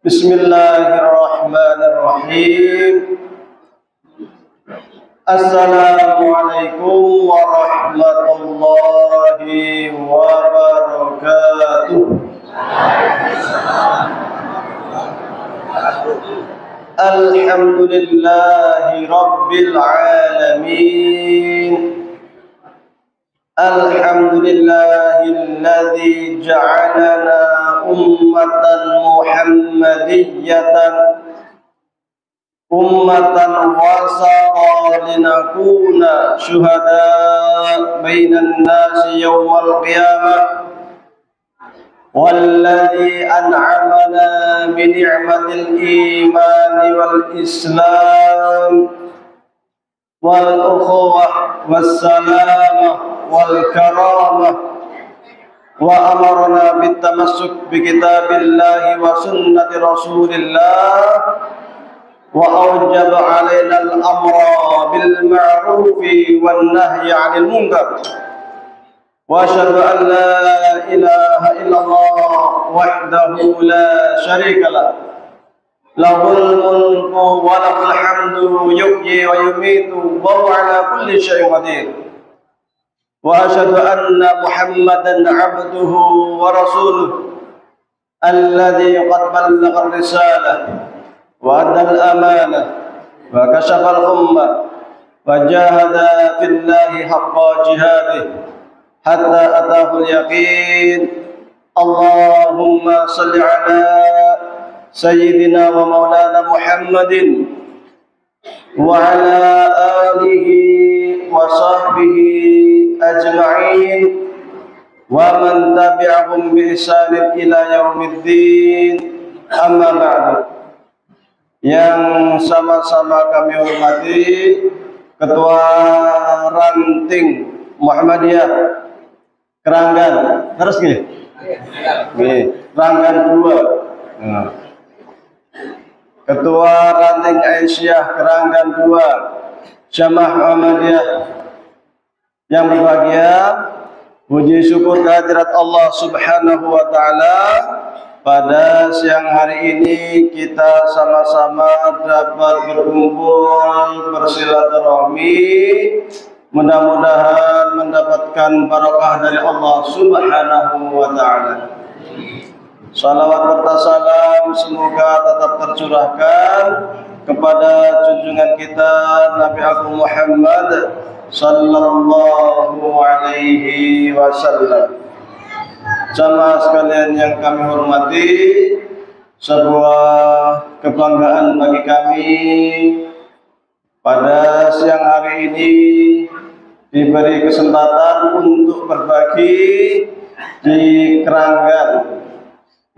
Bismillahirrahmanirrahim. Assalamualaikum warahmatullahi wabarakatuh. Alhamdulillahi rabbil alamin. Alhamdulillahilladzi ja'alana ummatan muhammadiyatan wasata linakuna syuhada bainan nasi yawmal qiyamah walladzi an'amana bi ni'matil imani wal islam wal ukhuwah wassalamah wal karamah wa amarna bitamassuk bi kitabillahi wa sunnati rasulillah wa awjaba alaina al-amra bil ma'rufi wan nahyi 'anil munkar wa asyhadu an la ilaha illallah wahdahu la syarika lah lahul mulku wa lahul hamdu yuhyi wa yumiitu wa huwa 'ala kulli syai'in qadir wa asyhadu anna Muhammadan 'abduhu wa rasuluhu alladzi qad ballagha ar-risalah wa adda al-amanah wa kashafa al-ummah wa jahada fillahi haqqa jihadihi hatta ataahu al-yaqin. Allahumma shalli 'ala sayyidina wa maulana Muhammadin wa 'ala alihi wa sahbihi ajma'in wa man tabi'ahum bi ihsanin ila yaumiddin, amma ba'du. Yang sama-sama kami hormati Ketua Ranting Muhammadiyah Keranggan, terus nggih? Nggih, Keranggan 2. Ketua Ranting Aisyah Keranggan 2, Jamaah Muhammadiyah yang berbahagia, puji syukur kehadirat Allah Subhanahu wa taala. Pada siang hari ini kita sama-sama dapat berkumpul bersilaturahmi, mudah-mudahan mendapatkan barakah dari Allah Subhanahu wa taala. Salawat serta salam semoga tetap tercurahkan kepada junjungan kita Nabi Agung Muhammad sallallahu alaihi wasallam. Jamaah sekalian yang kami hormati, sebuah kebanggaan bagi kami pada siang hari ini diberi kesempatan untuk berbagi di Keranggan.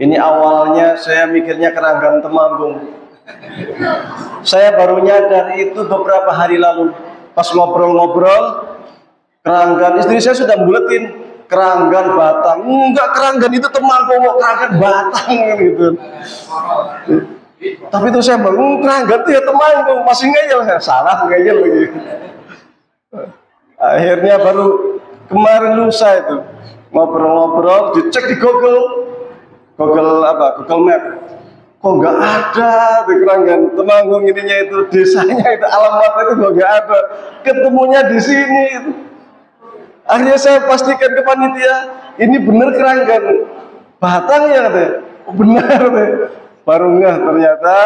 Ini awalnya saya mikirnya Keranggan Temanggung. Saya baru nyadar itu beberapa hari lalu. Pas ngobrol-ngobrol, Keranggan, istri saya sudah buletin Keranggan Batang. Enggak, Keranggan itu Temanggung, Keranggan Batang gitu. Tapi itu saya bangun Keranggan itu ya Temanggung, masih ngeyel, salah ngeyel lagi. Akhirnya baru kemarin lusa itu ngobrol-ngobrol, dicek di Google Map. Kok nggak ada di Keranggan Temanggung ininya itu, desanya itu, alamatnya itu nggak ada. Ketemunya di sini itu. Akhirnya saya pastikan ke panitia, ini benar Keranggan Batang ya katanya. Benar deh. Baru nggak ternyata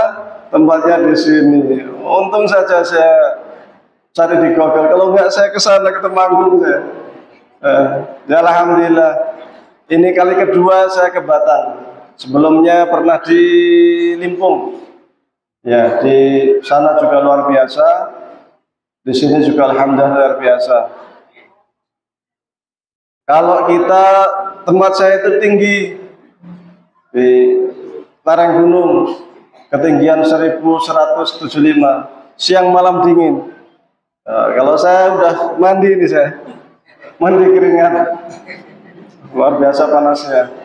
tempatnya di sini. Untung saja saya cari di Google. Kalau nggak saya ke sana ke Temanggung saya. Ya alhamdulillah. Ini kali kedua saya ke Batang. Sebelumnya pernah di Limpung. Ya, di sana juga luar biasa. Di sini juga alhamdulillah luar biasa. Kalau kita, tempat saya itu tinggi di lereng gunung, ketinggian 1175, siang malam dingin. Kalau saya udah mandi ini, saya mandi keringat, luar biasa panasnya.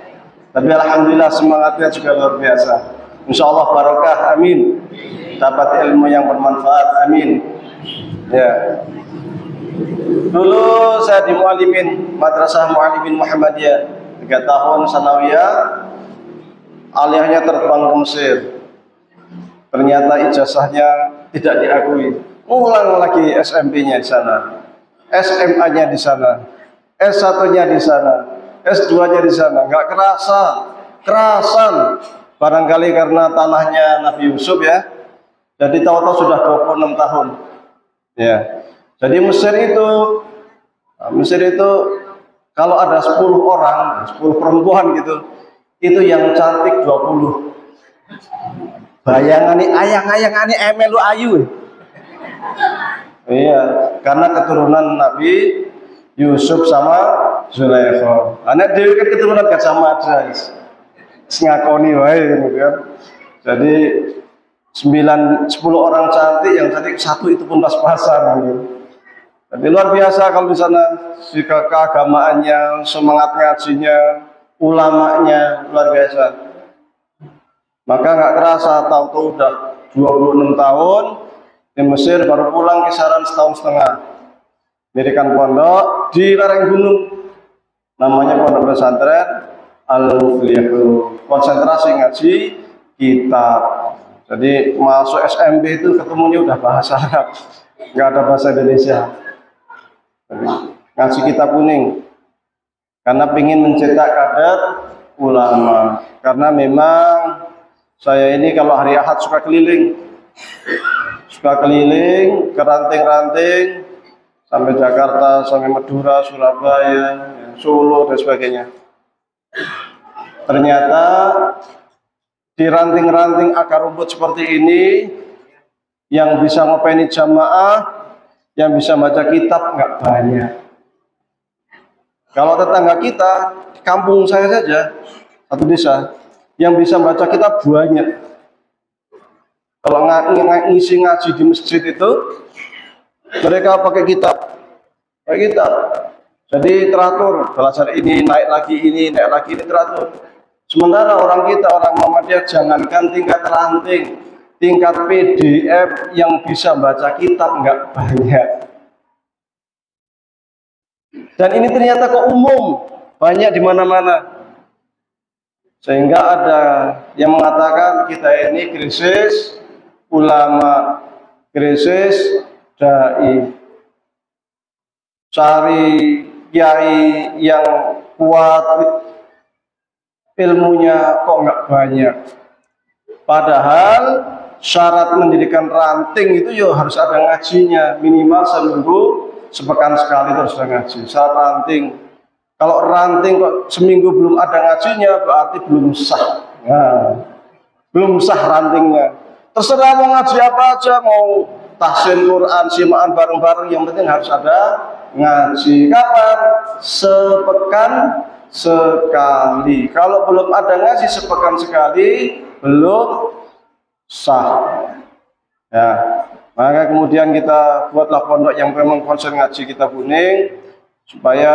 Tapi alhamdulillah semangatnya juga luar biasa. Insya Allah barokah, amin. Dapat ilmu yang bermanfaat, amin. Ya. Dulu saya di Mu'alimin, Madrasah Mu'alimin Muhammadiyah, 3 tahun sanawiyah. alihnya terbang ke Mesir. Ternyata ijazahnya tidak diakui. Ulang lagi SMP-nya di sana, SMA-nya di sana, S1-nya di sana, S2-nya di sana. Nggak kerasan. Barangkali karena tanahnya Nabi Yusuf ya. Jadi tahu-tahu sudah 26 tahun. Ya. Jadi Mesir itu kalau ada 10 orang, 10 perempuan gitu, itu yang cantik 20. Bayangane ayang-ayangane emelu ayu. Iya, karena keturunan Nabi Yusuf sama Zulaikha. Anak dewi kan keturunan Gajah Mada. Ngakoni wae gitu kan. Jadi 10 orang cantik, yang cantik satu itu pun pas-pasan gitu. Jadi luar biasa kalau di sana jika keagamaannya, semangat ngajinya, ulamanya luar biasa. Maka nggak kerasa tahu-tahu udah 26 tahun di Mesir, baru pulang kisaran setahun setengah. Mendirikan pondok di lereng gunung, namanya pondok pesantren Al-Muflih, konsentrasi ngaji kitab. Jadi masuk SMP itu ketemunya udah bahasa Arab, nggak ada bahasa Indonesia. Jadi, ngaji kitab kuning karena ingin mencetak kader ulama. Karena memang saya ini kalau hari Ahad suka keliling ke ranting-ranting sampai Jakarta, sampai Madura, Surabaya, Solo dan sebagainya. Ternyata di ranting-ranting akar rumput seperti ini yang bisa ngopeni jamaah, yang bisa baca kitab nggak banyak. Kalau tetangga kita di kampung saya saja, satu desa, yang bisa baca kitab banyak. Kalau ngisi ngaji di masjid itu, mereka pakai kitab. Jadi teratur, belajar ini, naik lagi ini teratur. Sementara orang kita, orang Muhammadiyah, jangankan tingkat ranting, tingkat PDF yang bisa baca kitab nggak banyak. Dan ini ternyata kok umum, banyak di mana-mana. Sehingga ada yang mengatakan kita ini krisis ulama, krisis dai. Cari kiai yang kuat, ilmunya kok nggak banyak. Padahal syarat mendirikan ranting itu ya harus ada ngajinya, minimal seminggu, sepekan sekali terus ada ngaji. Syarat ranting. Kalau ranting kok seminggu belum ada ngajinya, berarti belum sah. Nah, belum sah rantingnya. Terserah mau ngaji apa aja, mau tahsin Quran, simaan bareng-bareng, yang penting harus ada ngaji. Kapan? Sepekan sekali. Kalau belum ada ngaji sepekan sekali, belum sah. Ya, maka kemudian kita buatlah pondok yang memang konsen ngaji kitab kuning supaya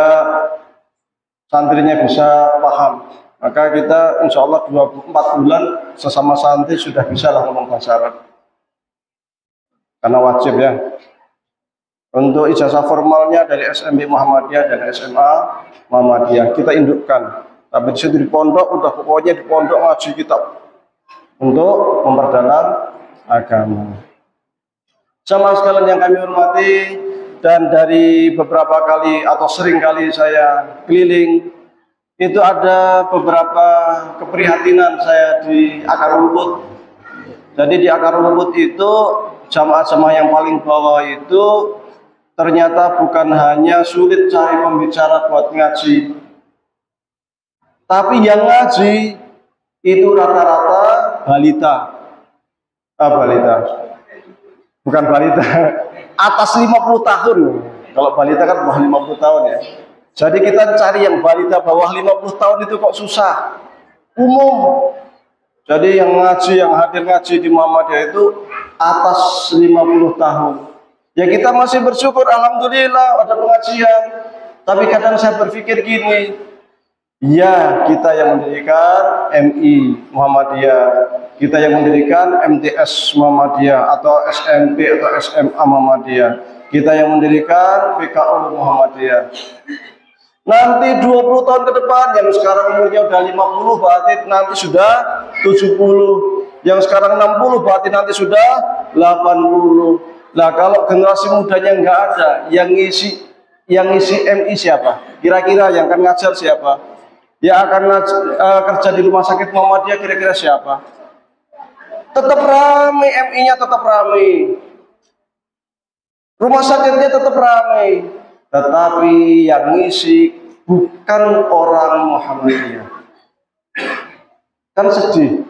santrinya bisa paham. Maka kita insya Allah 24 bulan sesama santri sudah bisa lah ngomong bahasa Arab. Karena wajib ya. Untuk ijazah formalnya dari SMP Muhammadiyah dan SMA Muhammadiyah kita indukkan. Tapi di situ di pondok udah pokoknya di pondok ngaji kitab untuk memperdalam agama. Sama sekalian yang kami hormati, dan dari beberapa kali atau sering kali saya keliling, itu ada beberapa keprihatinan saya di akar rumput. Jadi di akar rumput itu jamaah-jamaah yang paling bawah itu ternyata bukan hanya sulit cari pembicara buat ngaji, tapi yang ngaji itu rata-rata balita. Balita. Bukan balita, atas 50 tahun. Kalau balita kan bawah 50 tahun ya. Jadi kita cari yang balita bawah 50 tahun itu kok susah. Umum. Jadi yang ngaji, yang hadir ngaji di Muhammadiyah itu atas 50 tahun. Ya kita masih bersyukur, alhamdulillah ada pengajian. Tapi kadang saya berpikir gini, ya kita yang mendirikan MI Muhammadiyah, kita yang mendirikan MTS Muhammadiyah atau SMP atau SMA Muhammadiyah, kita yang mendirikan PKU Muhammadiyah. Nanti 20 tahun ke depan, yang sekarang umurnya udah 50, berarti nanti sudah 70, yang sekarang 60 berarti nanti sudah 80. Nah, kalau generasi mudanya nggak ada, yang ngisi MI siapa? Kira-kira yang akan ngajar siapa? Yang akan kerja di rumah sakit Muhammadiyah kira-kira siapa? Tetap ramai, MI-nya tetap ramai, rumah sakitnya tetap ramai, tetapi yang ngisi bukan orang Muhammadiyah. Kan sedih.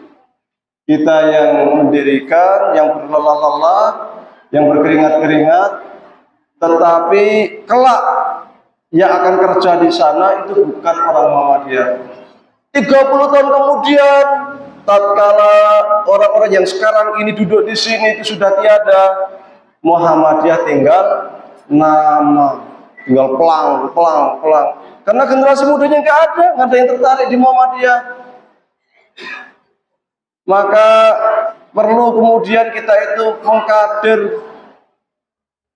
Kita yang mendirikan, yang berlelah-lelah, yang berkeringat-keringat, tetapi kelak yang akan kerja di sana itu bukan orang Muhammadiyah. 30 tahun kemudian, tatkala orang-orang yang sekarang ini duduk di sini itu sudah tiada, Muhammadiyah tinggal nama, tinggal pelang. Karena generasi mudanya nggak ada yang tertarik di Muhammadiyah. Maka perlu kemudian kita itu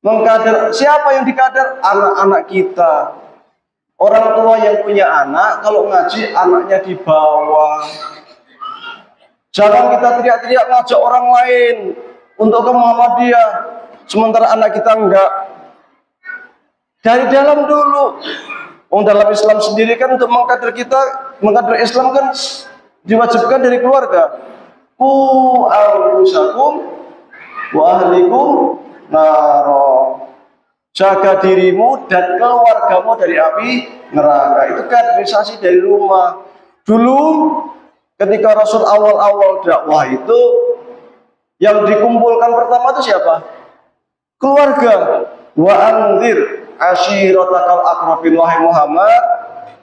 mengkader. Siapa yang dikader? Anak-anak kita. Orang tua yang punya anak, kalau ngaji anaknya di bawah. Jangan kita teriak-teriak ngajak orang lain untuk ke Muhammadiyah, sementara anak kita enggak. Dari dalam dulu. Dalam Islam sendiri kan untuk mengkader Islam kan diwajibkan dari keluarga. Qu anfusakum wa ahlikum naro. Jaga dirimu dan keluargamu dari api neraka. Itu kaderisasi dari rumah. Dulu ketika Rasul awal-awal dakwah itu yang dikumpulkan pertama itu siapa? Keluarga. Wa anzir ashiratakal aqrabin, wahai Muhammad,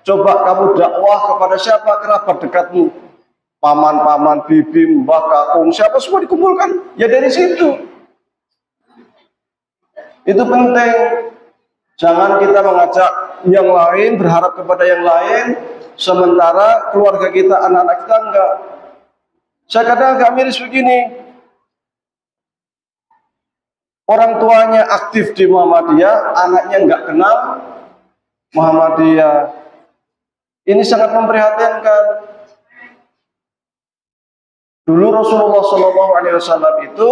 coba kamu dakwah kepada siapa? Kerabat dekatmu. Paman-paman, bibi, mbah, kakung, siapa semua dikumpulkan? Ya dari situ. Itu penting. Jangan kita mengajak yang lain, berharap kepada yang lain, sementara keluarga kita, anak-anak kita enggak. Saya kadang agak miris begini. Orang tuanya aktif di Muhammadiyah, anaknya enggak kenal Muhammadiyah. Ini sangat memprihatinkan. Dulu Rasulullah SAW itu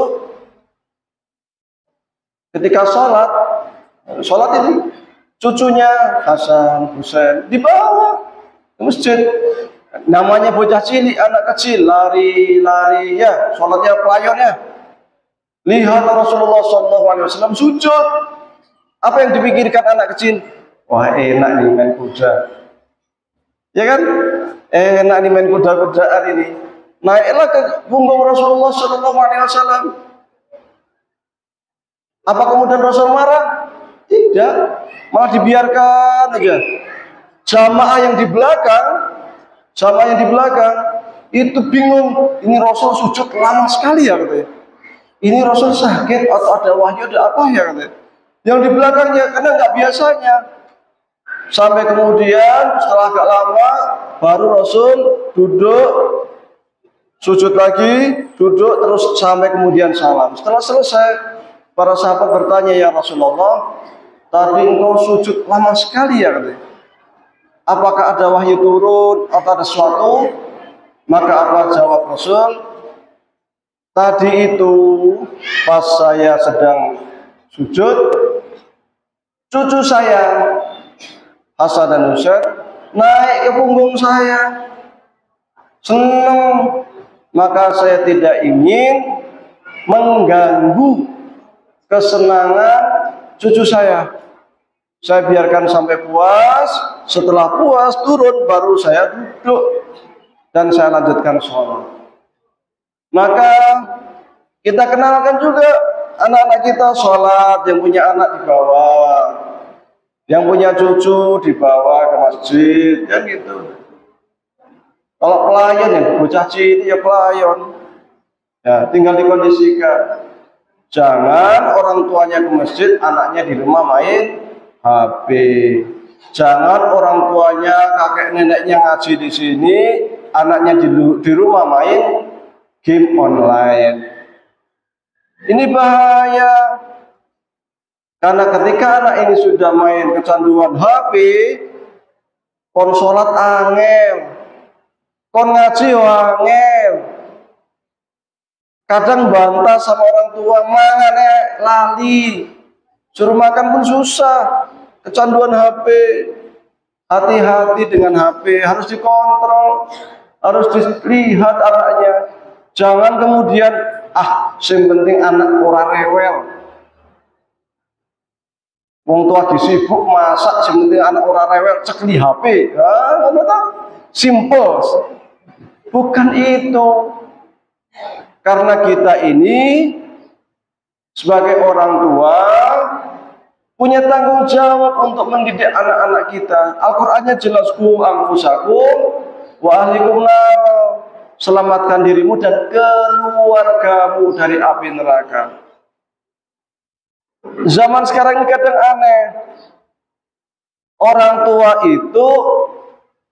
ketika sholat ini cucunya Hasan, Husain dibawa ke masjid. Namanya bocah cilik, anak kecil, lari ya, sholatnya pelayon ya. Lihat Rasulullah SAW sujud. Apa yang dipikirkan anak kecil? Wah, enak nih main kuda. Ya kan? Enak nih main kuda-kudaan ini. Naiklah ke punggung Rasulullah SAW. Apa kemudian Rasul marah? Tidak, malah dibiarkan aja. Jamaah yang di belakang itu bingung. Ini Rasul sujud lama sekali ya katanya. Ini Rasul sakit atau ada wahyu, ada apa ya katanya. Yang di belakangnya karena nggak biasanya. Sampai kemudian setelah agak lama baru Rasul duduk, sujud lagi, duduk terus sampai kemudian salam. Setelah selesai, para sahabat bertanya, ya Rasulullah, tadi engkau sujud lama sekali ya katanya. Apakah ada wahyu turun atau ada sesuatu? Maka apa jawab Rasul? Tadi itu pas saya sedang sujud, cucu saya Hasan dan Husain naik ke punggung saya. Senang, maka saya tidak ingin mengganggu kesenangan cucu saya. Saya biarkan sampai puas. Setelah puas turun baru saya duduk dan saya lanjutkan sholat. Maka kita kenalkan juga anak-anak kita sholat, yang punya anak di bawah, yang punya cucu dibawa ke masjid, kan gitu. Kalau pelayan yang bocah cilik ya pelayan, ya tinggal dikondisikan. Jangan orang tuanya ke masjid, anaknya di rumah main HP. Jangan orang tuanya, kakek neneknya ngaji di sini, anaknya di rumah main game online. Ini bahaya. Karena ketika anak ini sudah main kecanduan HP, kon sholat angel, kon ngaji angel, Kadang bantah sama orang tua, mangane lali. Suruh makan pun susah. Kecanduan HP. Hati-hati dengan HP, harus dikontrol, harus dilihat anaknya. Jangan kemudian, yang penting anak ora rewel. Wong tua sibuk masak, yang penting anak ora rewel, cekli HP. Simple. Bukan itu. Karena kita ini sebagai orang tua punya tanggung jawab untuk mendidik anak-anak kita. Al-Qur'annya jelas, ku anfusakum wa ahlikum nar. Selamatkan dirimu dan keluargamu dari api neraka. Zaman sekarang ini kadang aneh. Orang tua itu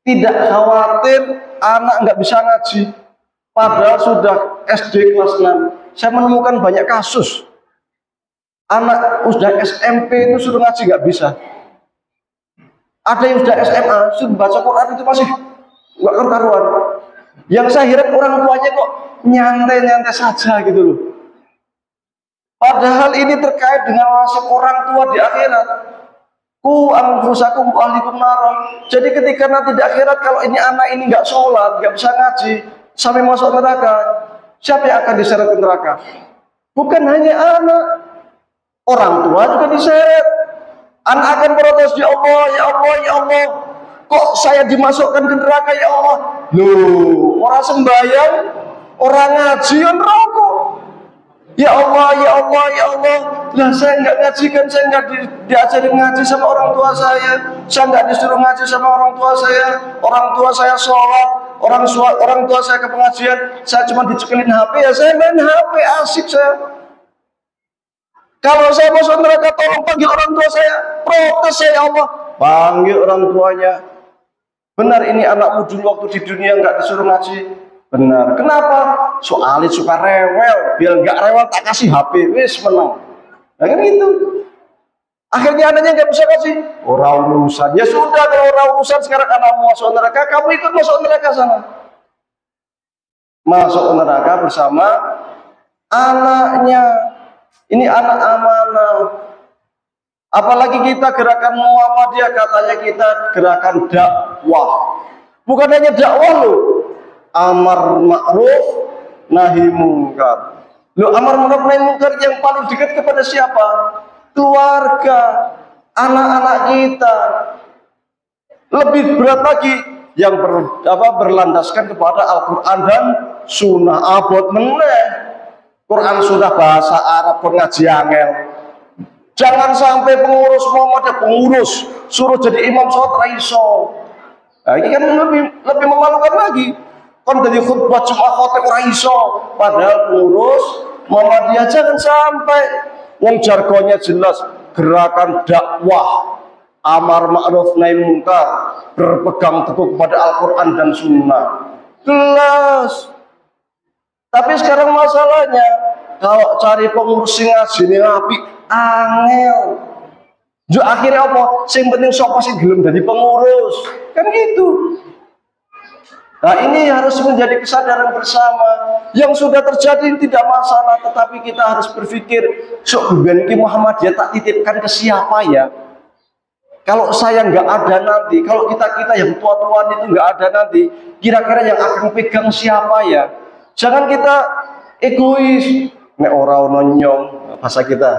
tidak khawatir anak nggak bisa ngaji. Padahal sudah SD kelas 6. Saya menemukan banyak kasus. Anak sudah SMP itu suruh ngaji nggak bisa. Ada yang sudah SMA, suruh baca Quran itu masih nggak karuan. Yang saya heran orang tuanya kok nyantai-nyantai saja gitu loh. Padahal ini terkait dengan nasib orang tua di akhirat. Ku anfusakum wa ahlikum nar. Jadi ketika nanti di akhirat kalau ini anak ini nggak sholat, nggak bisa ngaji, sampai masuk neraka, siapa yang akan diseret ke neraka? Bukan hanya anak, orang tua juga diseret. Anak akan protes, ya Allah, ya Allah, ya Allah, kok saya dimasukkan ke neraka ya Allah? Loh, orang sembahyang, orang ngaji, orang rokok. Ya Allah, ya Allah, ya Allah, lah saya nggak ngaji kan, saya nggak diajarin ngaji sama orang tua saya nggak disuruh ngaji sama orang tua saya sholat, orang tua saya ke pengajian, saya cuma dicekelin HP, ya saya main HP, asik saya. Kalau saya masuk neraka, tolong panggil orang tua saya, protes saya, ya Allah, panggil orang tuanya. Benar ini anakmu dulu waktu di dunia nggak disuruh ngaji. Benar. Kenapa? Soalnya suka rewel. Biar nggak rewel tak kasih HP. Wis menang. Nah kan gitu. Akhirnya anaknya nggak bisa kasih. Orang urusan. Ya sudah, kalau orang urusan sekarang anakmu masuk neraka, kamu ikut masuk neraka sana. Masuk neraka bersama anaknya. Ini anak amanah. Apalagi kita gerakan Muhammadiyah, katanya kita gerakan dakwah. Bukan hanya dakwah loh. Amar ma'ruf nahi mungkar. Loh, amar ma'ruf nahi mungkar yang paling dekat kepada siapa? Keluarga, anak-anak kita. Lebih berat lagi yang berlandaskan kepada Al-Quran dan Sunnah. Abot meneh. Quran sudah bahasa Arab pun ngaji angel. Jangan sampai pengurus Muhammadiyah pengurus suruh jadi imam sholat raiso. Nah, ini kan lebih memalukan lagi. Kan dari khutbah Jumat khotib raiso, padahal pengurus Muhammadiyah jangan sampai. Wong jargonnya jelas, gerakan dakwah, amar ma'ruf nahi mungkar, berpegang teguh kepada Al-Quran dan Sunnah. Jelas. Tapi sekarang masalahnya, kalau cari pengurus sing ngajine apik, angel. Jo akhirnya apa? Sing penting sapa sing gelem dadi pengurus. Kan gitu. Nah ini harus menjadi kesadaran bersama. Yang sudah terjadi tidak masalah, tetapi kita harus berpikir, sok ben ki Muhammadiyah tak titipkan ke siapa ya? Kalau saya nggak ada nanti, kalau kita yang tua-tua itu nggak ada nanti, kira-kira yang akan pegang siapa ya? Jangan kita egois. Nek ora ono nyong, bahasa kita.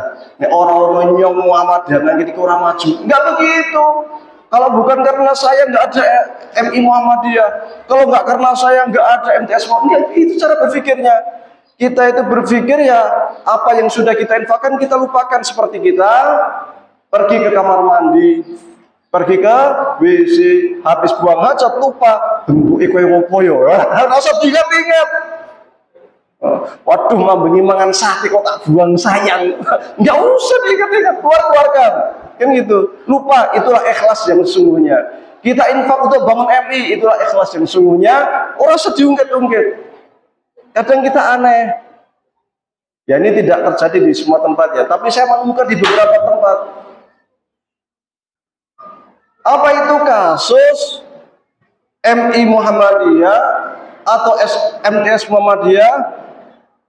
Nek ora ono nyong Muhammadiyah nang iki ora maju. Enggak begitu. Kalau bukan karena saya nggak ada MI Muhammadiyah, kalau nggak karena saya nggak ada MTS Muhammadiyah, itu cara berpikirnya. Kita itu berpikir ya apa yang sudah kita infakkan kita lupakan, seperti kita pergi ke kamar mandi, pergi ke WC, habis buang hajat lupa bentuk koyo ngopo yo. Ora usah diingat-ingat. Waduh, mambengi mangan sate kok tak buang, sayang. Nggak usah diingat-ingat, keluarkan. Kan gitu. Lupa, itulah ikhlas yang sesungguhnya. Kita infak untuk bangun MI, itulah ikhlas yang sesungguhnya. Orang sedih ungkit-ungkit. Kadang kita aneh. Ya ini tidak terjadi di semua tempat ya, tapi saya menemukan di beberapa tempat. Apa itu kasus MI Muhammadiyah atau MTS Muhammadiyah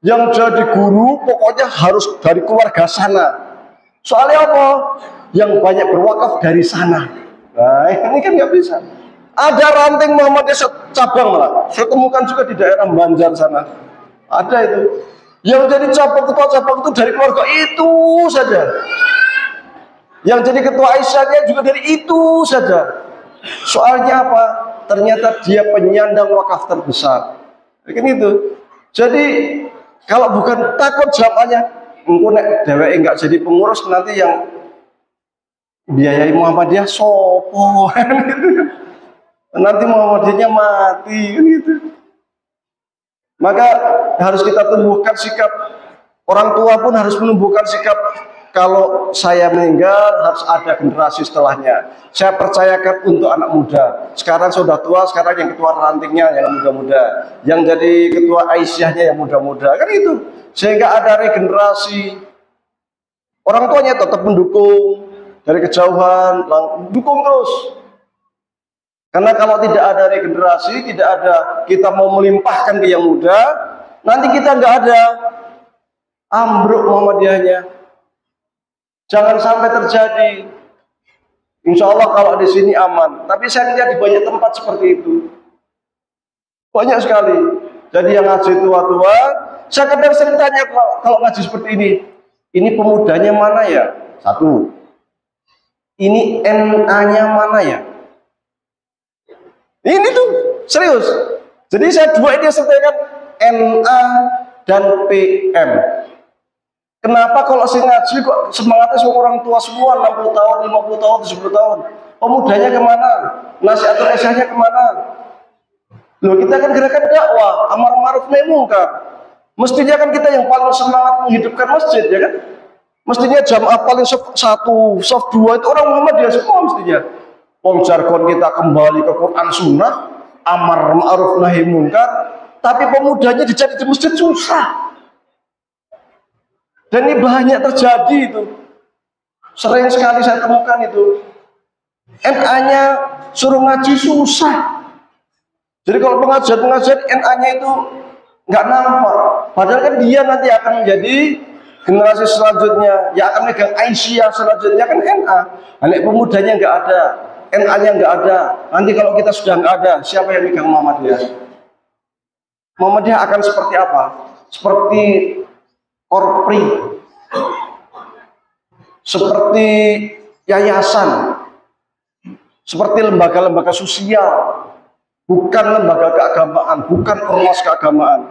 Yang jadi guru pokoknya harus dari keluarga sana. Soalnya apa? Yang banyak berwakaf dari sana. Nah, ini kan nggak bisa. Ada ranting Muhammadiyah cabang malah. Saya temukan juga di daerah Banjar sana. Ada itu. Yang jadi ketua cabang itu dari keluarga itu saja. Yang jadi ketua Aisyahnya juga dari itu saja. Soalnya apa? Ternyata dia penyandang wakaf terbesar. Kan itu. Jadi kalau bukan takut jamaahnya, engko nek dheweke enggak jadi pengurus nanti yang biayai Muhammadiyah sopo gitu. Nanti Muhammadiyahnya mati kan gitu. Maka harus kita tumbuhkan sikap, orang tua pun harus menumbuhkan sikap, kalau saya meninggal harus ada generasi setelahnya. Saya percayakan untuk anak muda. Sekarang sudah tua, sekarang yang ketua rantingnya yang muda-muda, yang jadi ketua Aisyahnya yang muda-muda, kan itu. Sehingga ada regenerasi. Orang tuanya tetap mendukung dari kejauhan, dukung terus. Karena kalau tidak ada regenerasi, tidak ada kita mau melimpahkan ke yang muda, nanti kita nggak ada, ambruk Muhammadiyahnya. Jangan sampai terjadi. Insya Allah kalau di sini aman. Tapi saya lihat di banyak tempat seperti itu. Banyak sekali. Jadi yang ngaji tua-tua, saya kadang sering tanya kalau ngaji seperti ini pemudanya mana ya? Satu. Ini NA-nya mana ya? Ini tuh serius. Jadi saya dua ini sertakan NA dan PM. Kenapa kalau saya ngaji kok semangatnya semua orang tua semua 60 tahun, 50 tahun, 70 tahun. Pemudanya kemana? Nasihatul Aisyahnya kemana? Loh, kita kan gerakan dakwah, amar ma'ruf nahi munkar. Mestinya kan kita yang paling semangat menghidupkan masjid, ya kan? Mestinya jamaah paling soft 1, soft 2 itu orang Muhammadiyah semua mestinya. Jargon kita kembali ke Quran Sunnah, amar ma'ruf nahi munkar, tapi pemudanya dijadi di masjid susah. Dan ini banyak terjadi itu. Sering sekali saya temukan itu. NA-nya suruh ngaji susah. Jadi kalau pengajian NA-nya itu nggak nampak. Padahal kan dia nanti akan menjadi generasi selanjutnya, yang akan megang Aisyah selanjutnya kan NA. Anak pemudanya nggak ada, NA-nya nggak ada. Nanti kalau kita sudah nggak ada, siapa yang megang Muhammadiyah? Muhammadiyah akan seperti apa? Seperti Korpri, seperti yayasan, seperti lembaga-lembaga sosial, bukan lembaga keagamaan, bukan ormas keagamaan.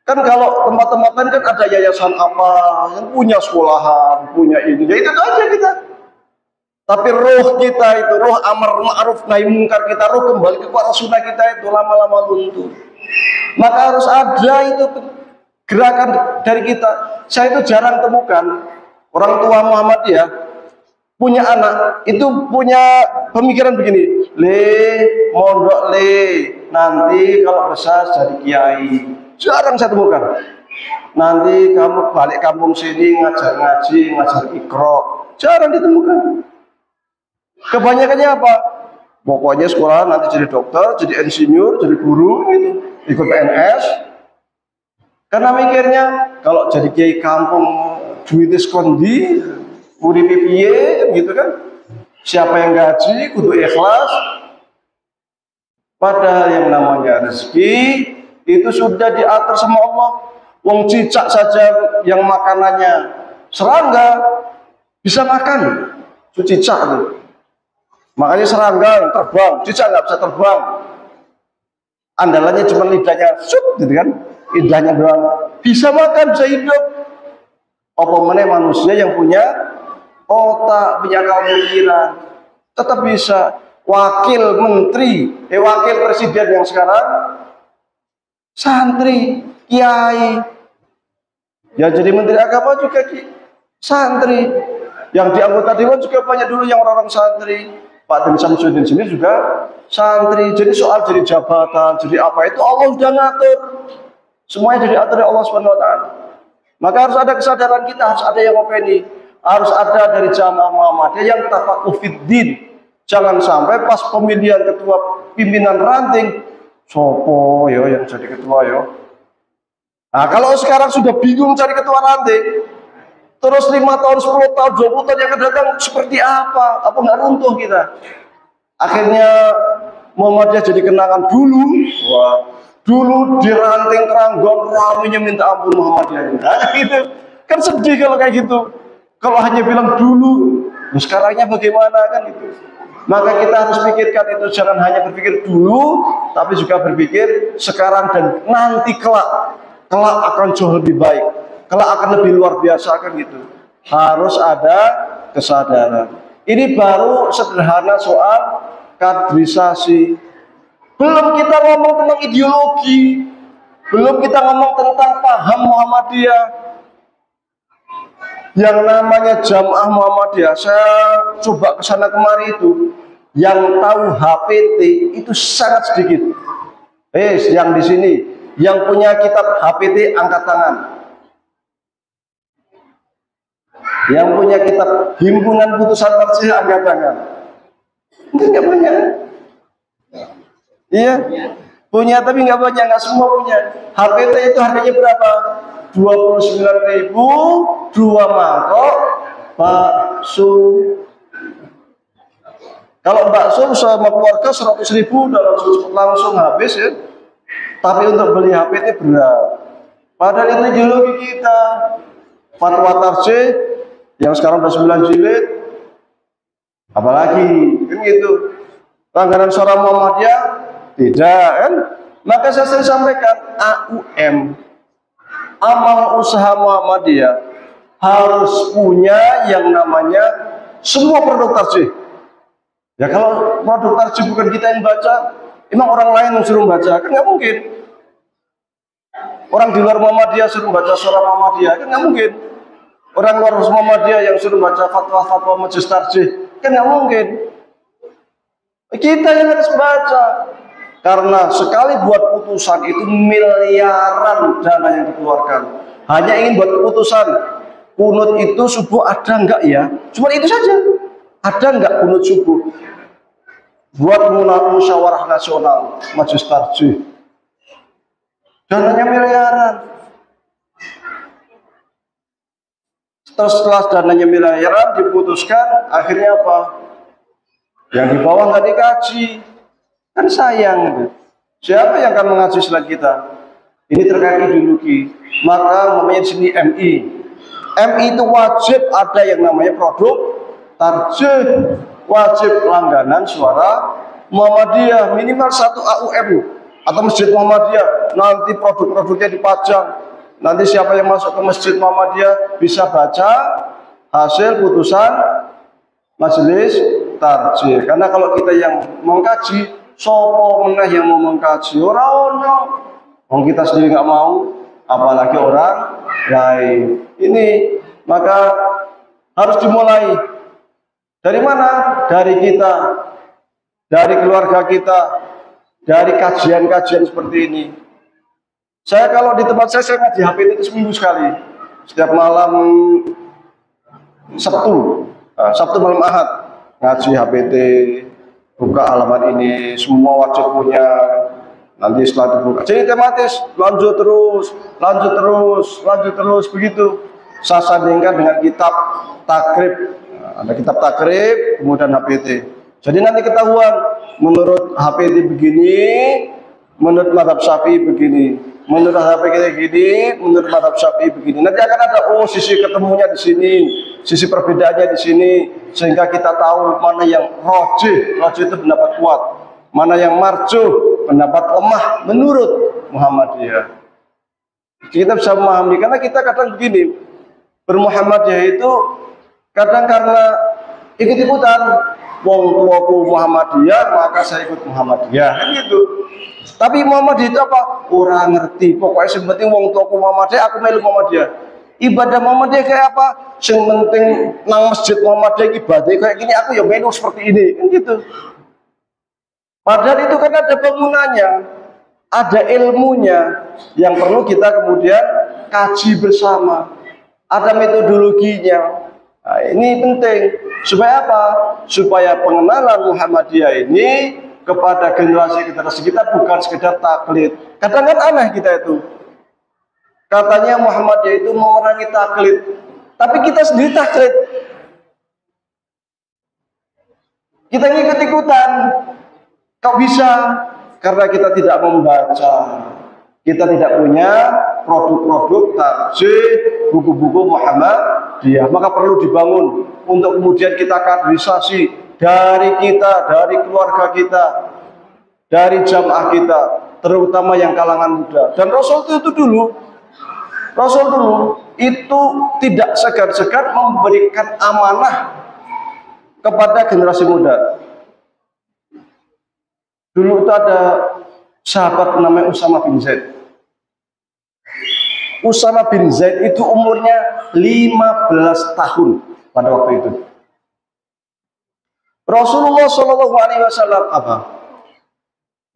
Kan kalau tempat-tempat lain kan ada yayasan apa yang punya sekolahan, punya ini, ya itu aja kita. Tapi roh kita itu, roh amar ma'ruf nahi munkar kita, roh kembali ke Quran Sunnah kita itu lama-lama luntur. Maka harus ada itu gerakan dari kita. Saya itu jarang temukan orang tua Muhammadiyah punya anak itu punya pemikiran begini, mondok nanti kalau besar jadi kiai. Jarang saya temukan. Nanti kamu balik kampung sini ngajar ngaji, ngajar ikro. Jarang ditemukan. Kebanyakannya apa? Pokoknya sekolah nanti jadi dokter, jadi insinyur, jadi guru gitu, ikut PNS. Karena mikirnya kalau jadi kiai kampung duitnya skondi, uripe piye gitu kan. Siapa yang gaji kudu ikhlas. Padahal yang namanya rezeki itu sudah diatur sama Allah. Wong cicak saja yang makanannya serangga bisa makan. Itu cicak tuh. Makanya serangga yang terbang, cicak nggak bisa terbang. Andalannya cuma lidahnya, gitu kan. Lidahnya doang. Bisa makan, bisa hidup. Apa mana manusia yang punya otak, punya akal pikiran, tetap bisa. Wakil menteri, wakil presiden yang sekarang santri, kiai. Ya jadi menteri agama juga santri. Yang di anggota dewan juga banyak dulu yang orang-orang santri. Pak Deni Samsudin sini juga santri. Jadi soal jadi jabatan, jadi apa itu Allah sudah ngatur. Semuanya jadi atur oleh Allah Subhanahu wa taala. Maka harus ada kesadaran kita, harus ada yang opini, harus ada dari jamaah Muhammadiyah yang tafaqquh fiddin. Jangan sampai pas pemilihan ketua pimpinan ranting, sopo yo yang jadi ketua yo. Nah, kalau sekarang sudah bingung cari ketua ranting, terus 5 tahun, 10 tahun, 20 tahun yang akan datang seperti apa? Apa nggak runtuh kita? Akhirnya Muhammadiyah jadi kenangan dulu. Wah, dulu di ranting Keranggan ramenya minta ampun Muhammadiyah. Nah, gitu. Kan sedih kalau kayak gitu. Kalau hanya bilang dulu, sekarangnya bagaimana kan gitu. Maka kita harus pikirkan itu, jangan hanya berpikir dulu, tapi juga berpikir sekarang dan nanti kelak. Kelak akan jauh lebih baik, kelak akan lebih luar biasa kan gitu. Harus ada kesadaran. Ini baru sederhana soal kaderisasi. Belum kita ngomong tentang ideologi, belum kita ngomong tentang paham Muhammadiyah. Yang namanya Jamaah Muhammadiyah, saya coba kesana kemari itu, yang tahu HPT itu sangat sedikit. Yang di sini, yang punya kitab HPT angkat tangan. Yang punya kitab Himpunan Putusan Tarjih angkat tangan. Mungkin nggak banyak. Iya, punya tapi nggak banyak, nggak semua punya. HPT itu harganya berapa? 29.000, 2 mangkok bakso. Kalau bakso sama keluarga 100.000 langsung habis ya. Tapi untuk beli HPT berat. Padahal itu ideologi kita. Fatwa Tarjih yang sekarang udah 9 jilid. Apalagi kan gitu. Langganan Suara Muhammadiyah tidak kan. Maka saya sering sampaikan AUM, Amal Usaha Muhammadiyah, harus punya yang namanya semua produk tarjih. Ya kalau produk tarjih bukan kita yang baca, emang orang lain yang suruh baca? Kan nggak mungkin. Orang di luar Muhammadiyah suruh baca Suara Muhammadiyah, kan nggak mungkin. Orang luar Muhammadiyah yang suruh baca fatwa-fatwa majelis tarjih, kan nggak mungkin. Kita yang harus baca. Karena sekali buat putusan itu miliaran dana yang dikeluarkan. Hanya ingin buat keputusan. Kunut itu subuh ada enggak ya? Cuma itu saja. Ada enggak kunut subuh? Buat musyawarah nasional, majelis tarjih. Dananya miliaran. Terus setelah dananya miliaran diputuskan, akhirnya apa? Yang di bawah nggak dikaji. Kan sayang. Siapa yang akan mengaji selain kita? Ini terkait ideologi. Maka namanya di sini MI. MI itu wajib ada yang namanya produk tarjih, wajib langganan Suara Muhammadiyah, minimal 1 AUM atau Masjid Muhammadiyah. Nanti produk-produknya dipajang. Nanti siapa yang masuk ke Masjid Muhammadiyah bisa baca hasil putusan majelis tarjih. Karena kalau kita yang mengkaji, sopo meneh yang mau mengkaji orang kita sendiri nggak mau, apalagi orang lain. Ini maka harus dimulai dari mana? Dari kita, dari keluarga kita, dari kajian-kajian seperti ini. Saya kalau di tempat saya ngaji HPT itu seminggu sekali, setiap malam Sabtu malam Ahad ngaji HPT. Buka halaman ini, semua wajib punya. Nanti setelah dibuka, jadi tematis, lanjut terus begitu. Saya sandingkan dengan kitab takrib. Ada kitab takrib, kemudian HPT. Jadi nanti ketahuan, menurut HPT begini, menurut mazhab Syafi'i begini, menurut HPT begini, menurut mazhab Syafi'i begini. Nanti akan ada sisi ketemunya di sini, sisi perbedaannya di sini, sehingga kita tahu mana yang rajih itu pendapat kuat, mana yang marjuh, pendapat lemah menurut Muhammadiyah. Kita bisa memahami, karena kita kadang begini, bermuhammadiyah itu kadang karena ikut-ikutan. Wong tuaku Muhammadiyah, maka saya ikut Muhammadiyah, kan gitu. Tapi Muhammadiyah itu apa? Orang ngerti. Pokoknya yang penting wong tuaku Muhammadiyah, aku melu Muhammadiyah. Ibadah Muhammadiyah kayak apa? Yang penting nang masjid Muhammadiyah ibadah kayak gini, aku ya melu seperti ini, kan gitu. Padahal itu kan ada bangunannya, ada ilmunya yang perlu kita kemudian kaji bersama. Ada metodologinya. Nah, ini penting. Supaya apa? Supaya pengenalan Muhammadiyah ini kepada generasi kita bukan sekedar taklid. Kadang kan aneh kita itu. Katanya Muhammadiyah itu memerangi taklid, tapi kita sendiri taklid. Kita ngikut-ikutan. Kok bisa? Karena kita tidak membaca. Kita tidak punya produk-produk tarjih, buku-buku Muhammadiyah. Maka perlu dibangun untuk kemudian kita kaderisasi dari kita, dari keluarga kita, dari jamaah kita, terutama yang kalangan muda. Dan Rasul itu dulu itu tidak segan-segan memberikan amanah kepada generasi muda. Dulu itu ada sahabat namanya Usama bin Zaid. Usama bin Zaid itu umurnya 15 tahun pada waktu itu. Rasulullah SAW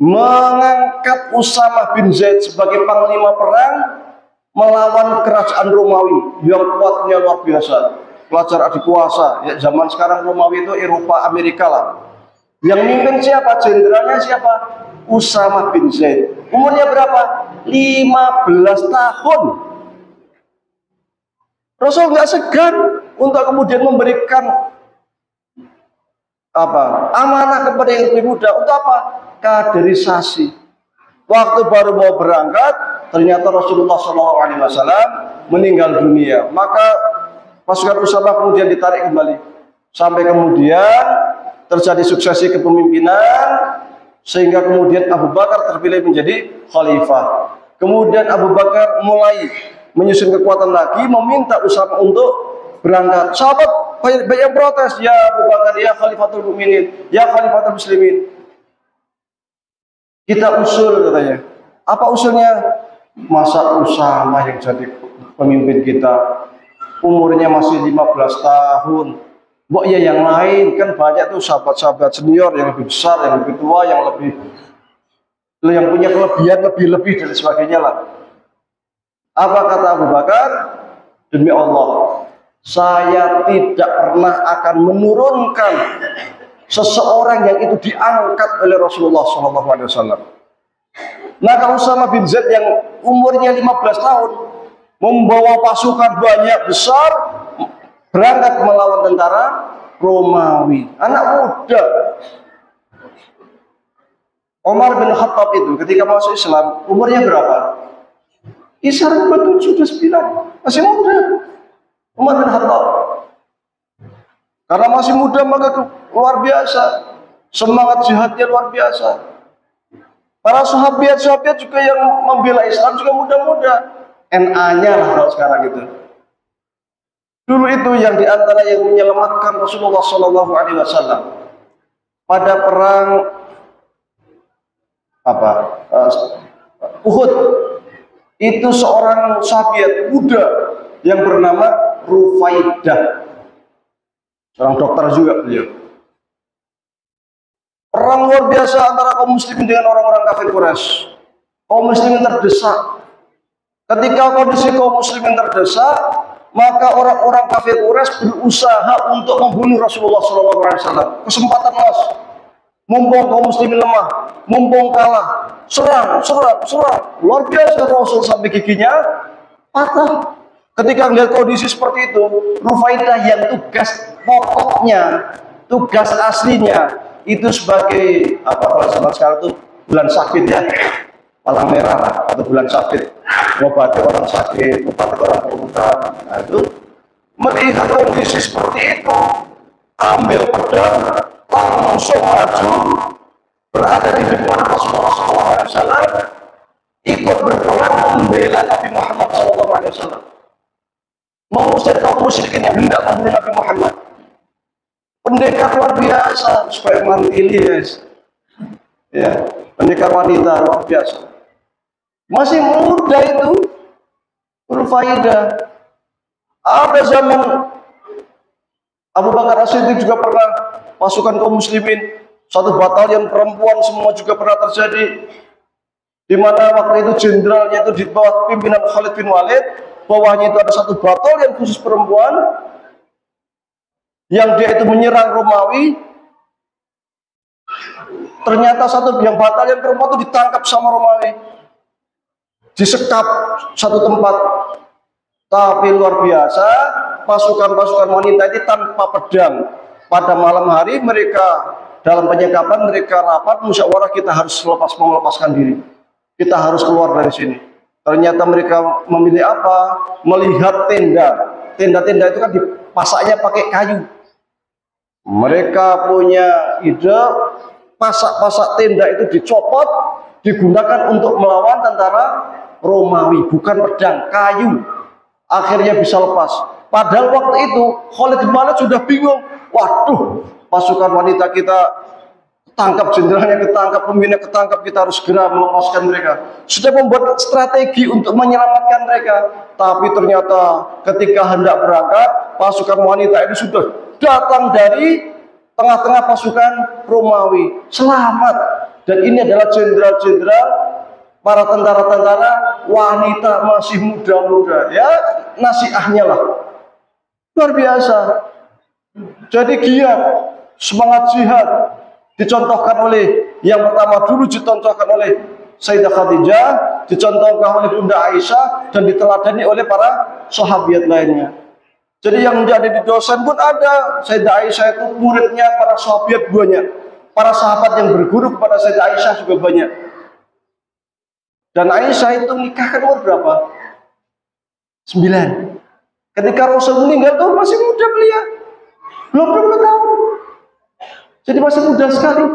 mengangkat Usama bin Zaid sebagai panglima perang melawan kerajaan Romawi yang kuatnya luar biasa. Pelajar adikuasa, ya zaman sekarang Romawi itu Eropa, Amerika lah. Yang mimpin siapa? Jenderalnya siapa? Usama bin Zaid. Umurnya berapa? 15 tahun. Rasul nggak segan untuk kemudian memberikan amanah kepada yang lebih muda. Untuk apa? Kaderisasi. Waktu baru mau berangkat, ternyata Rasulullah SAW meninggal dunia. Maka pasukan Usama kemudian ditarik kembali. Sampai kemudian terjadi suksesi kepemimpinan, sehingga kemudian Abu Bakar terpilih menjadi khalifah. Kemudian Abu Bakar mulai menyusun kekuatan lagi, meminta Usama untuk berangkat. Sahabat banyak yang protes, ya Abu Bakar, ya Khalifatul Mukminin, ya Khalifatul Muslimin. Kita usul, katanya. Apa usulnya? Masa Usama yang jadi pemimpin kita, umurnya masih 15 tahun. Mbok ya yang lain kan banyak tuh sahabat-sahabat senior yang lebih besar, yang lebih tua, yang punya kelebihan lebih dan sebagainya lah. Apa kata Abu Bakar? Demi Allah, saya tidak pernah akan menurunkan seseorang yang itu diangkat oleh Rasulullah SAW. Maka Usama bin Zaid yang umurnya 15 tahun membawa pasukan banyak besar berangkat melawan tentara Romawi. Anak muda. Umar bin Khattab itu ketika masuk Islam umurnya berapa? Kisaran 27-29, masih muda. Umar bin Khattab. Karena masih muda maka luar biasa. Semangat jihadnya luar biasa. Para sahabat juga yang membela Islam juga muda-muda. NA-nya lah kalau sekarang itu. Dulu itu yang diantara yang menyelamatkan Rasulullah SAW pada perang Uhud. Itu seorang sahabat muda yang bernama Rufaidah, seorang dokter juga beliau. Perang luar biasa antara kaum muslimin dengan orang-orang kafir Quraisy. Kaum muslimin terdesak. Ketika kondisi kaum muslimin terdesak, maka orang-orang kafir Quraisy berusaha untuk membunuh Rasulullah SAW. Kesempatan emas. Mumpung kaum muslimin lemah, mumpung kalah, serang. Luar biasa Rasul sampai giginya patah. Ketika melihat kondisi seperti itu, Rufaidah yang tugas pokoknya, tugas aslinya itu sebagai kalau zaman sekarang itu bulan sakit ya, palang merah atau bulan sakit, ngobati orang sakit, ngobati orang terluka. Nah itu melihat kondisi seperti itu, ambil pedang, langsung maju, berada di depan Rasulullah SAW, ikut berperang membela Nabi Muhammad SAW, mengusir kaum musyrikin yang hendak membunuh Nabi Muhammad. Pendekar luar biasa, supaya mantili ya, pendekar wanita luar biasa. Masih muda itu, Rufaidah. Ada zaman Abu Bakar As-Siddiq juga pernah pasukan kaum muslimin, satu batalion perempuan semua juga pernah terjadi. Di mana waktu itu jenderalnya itu di bawah pimpinan Khalid bin Walid, bawahnya itu ada satu batalion khusus perempuan yang dia itu menyerang Romawi. Ternyata satu yang batalion perempuan itu ditangkap sama Romawi. disekap satu tempat. Tapi luar biasa, pasukan-pasukan wanita ini tanpa pedang. Pada malam hari mereka dalam penyekapan, mereka rapat musyawarah, kita harus melepaskan diri. Kita harus keluar dari sini. Ternyata mereka memilih apa? Melihat tenda. Tenda-tenda itu kan dipasaknya pakai kayu. Mereka punya ide, pasak-pasak tenda itu dicopot, digunakan untuk melawan tentara Romawi, bukan pedang, kayu. Akhirnya bisa lepas. Padahal waktu itu Khalid bin Walid sudah bingung. Waduh, pasukan wanita kita tangkap, jenderalnya ketangkap, pemimpinnya ketangkap, kita harus segera melepaskan mereka. Sudah membuat strategi untuk menyelamatkan mereka. Tapi ternyata ketika hendak berangkat, pasukan wanita itu sudah datang dari tengah-tengah pasukan Romawi. Selamat. Dan ini adalah jenderal-jenderal, para tentara-tentara wanita masih muda-muda. Ya, nasihatnya lah. Luar biasa. Jadi giat, semangat jihad. Dicontohkan oleh yang pertama dulu dicontohkan oleh Sayyidah Khadijah, dicontohkan oleh Bunda Aisyah, dan diteladani oleh para sahabiat lainnya. Jadi yang menjadi di dosen pun ada. Sayyidah Aisyah itu muridnya para sahabiat banyak. Para sahabat yang berguru kepada Sayyidah Aisyah juga banyak. Dan Aisyah itu nikah kan umur berapa? 9. Ketika Rasul meninggal tuh masih muda beliau. Belum 20 tahun. Jadi masih muda sekali.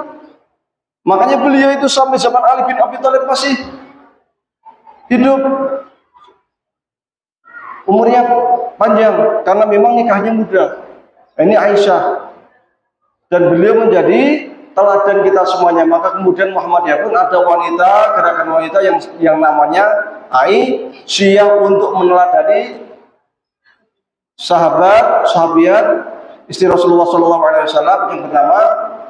Makanya beliau itu sampai zaman Ali bin Abi Thalib masih hidup. Umurnya panjang karena memang nikahnya muda. Ini Aisyah. Dan beliau menjadi teladan kita semuanya. Maka kemudian Muhammadiyah pun ada wanita, gerakan wanita yang namanya Aisyah untuk meneladani sahabiat istri Rasulullah SAW yang bernama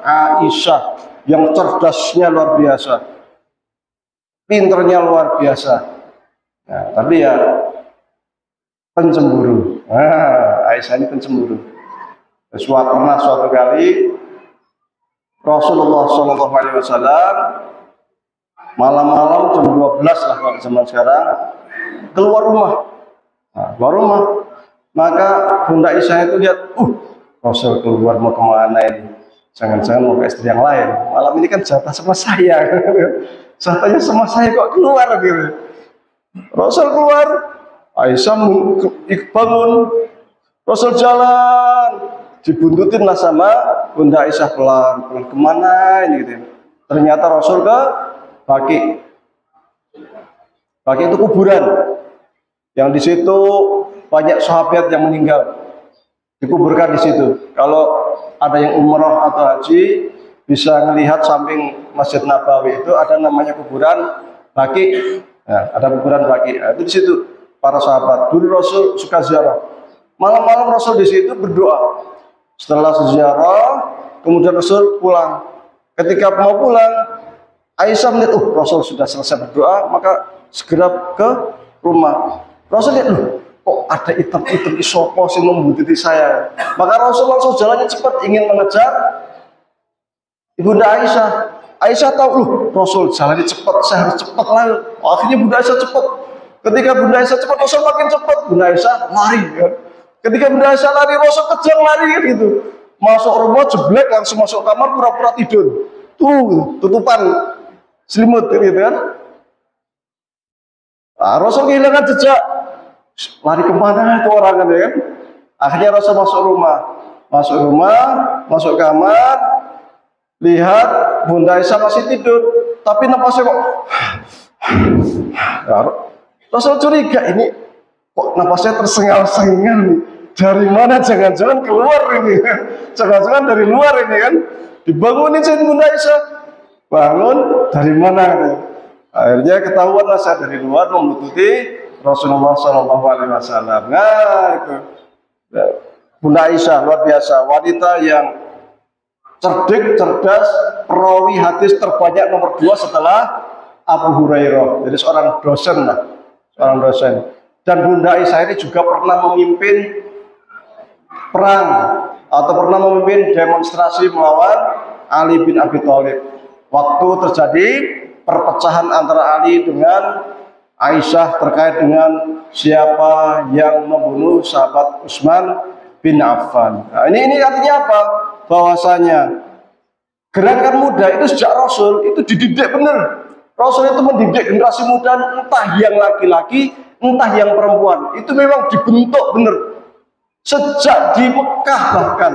Aisyah, yang cerdasnya luar biasa, pinternya luar biasa. Nah, tapi ya pencemburu. Aisyah ini pencemburu. Pernah suatu kali Rasulullah SAW malam-malam jam 12 lah kalau zaman sekarang keluar rumah. Keluar rumah. Maka Bunda Aisyah itu lihat, Rasul keluar mau kemana ini? Jangan-jangan mau ke istri yang lain. Malam ini kan jatah sama saya. Jatahnya sama saya kok keluar gitu. Rasul keluar, Aisyah bangun, Rasul jalan, dibuntutin lah sama Bunda Aisyah pelan-pelan, kemana ini gitu. Ternyata Rasul ke Baqi. Baqi itu kuburan. Yang di situ banyak sahabat yang meninggal, dikuburkan di situ. Kalau ada yang umroh atau haji bisa melihat samping Masjid Nabawi itu ada namanya kuburan Baqi. Nah, ada kuburan Baqi. Nah, itu di situ para sahabat. Dulu Rasul suka ziarah. Malam-malam Rasul di situ berdoa. Setelah ziarah, kemudian Rasul pulang. Ketika mau pulang, Aisyah melihat, Rasul sudah selesai berdoa, maka segera ke rumah. Rasul lihat, kok ada item-item isopo yang membuntuti saya. Maka Rasul langsung jalannya cepat ingin mengejar Ibunda Aisyah. Aisyah tahu, Rasul jalannya cepat, saya harus cepat lari. Akhirnya Bunda Aisyah cepat. Ketika Bunda Aisyah cepat, Rasul makin cepat. Bunda Aisyah lari. Kan? Ketika Bunda Aisyah lari, Rasul kejar lari kan gitu. Masuk rumah jeblek, langsung masuk kamar pura-pura tidur. Tutupan selimut gitu kan. Nah, Rasul kehilangan jejak. Lari kemana itu orang kan ya kan? Akhirnya Rasul masuk rumah, masuk kamar, lihat Bunda Aisyah masih tidur, tapi napasnya kok. Rasul curiga, ini kok napasnya tersengal-sengal nih. Dari mana? Jangan-jangan keluar ini, jangan-jangan dari luar ini kan? Dibangunin sama Bunda Aisyah, bangun dari mana? Akhirnya ketahuan lah saya dari luar membutuhti Rasulullah SAW. Nah itu Bunda Aisyah luar biasa, wanita yang cerdik, cerdas, perawi hadis terbanyak nomor 2 setelah Abu Hurairah. Jadi seorang dosen lah, seorang dosen. Dan Bunda Aisyah ini juga pernah memimpin perang atau pernah memimpin demonstrasi melawan Ali bin Abi Thalib. Waktu terjadi perpecahan antara Ali dengan Aisyah terkait dengan siapa yang membunuh sahabat Utsman bin Affan. Nah, ini artinya apa? Bahwasanya gerakan muda itu sejak Rasul itu dididik benar. Rasul itu mendidik generasi muda, entah yang laki-laki, entah yang perempuan. Itu memang dibentuk benar. Sejak di Mekah bahkan.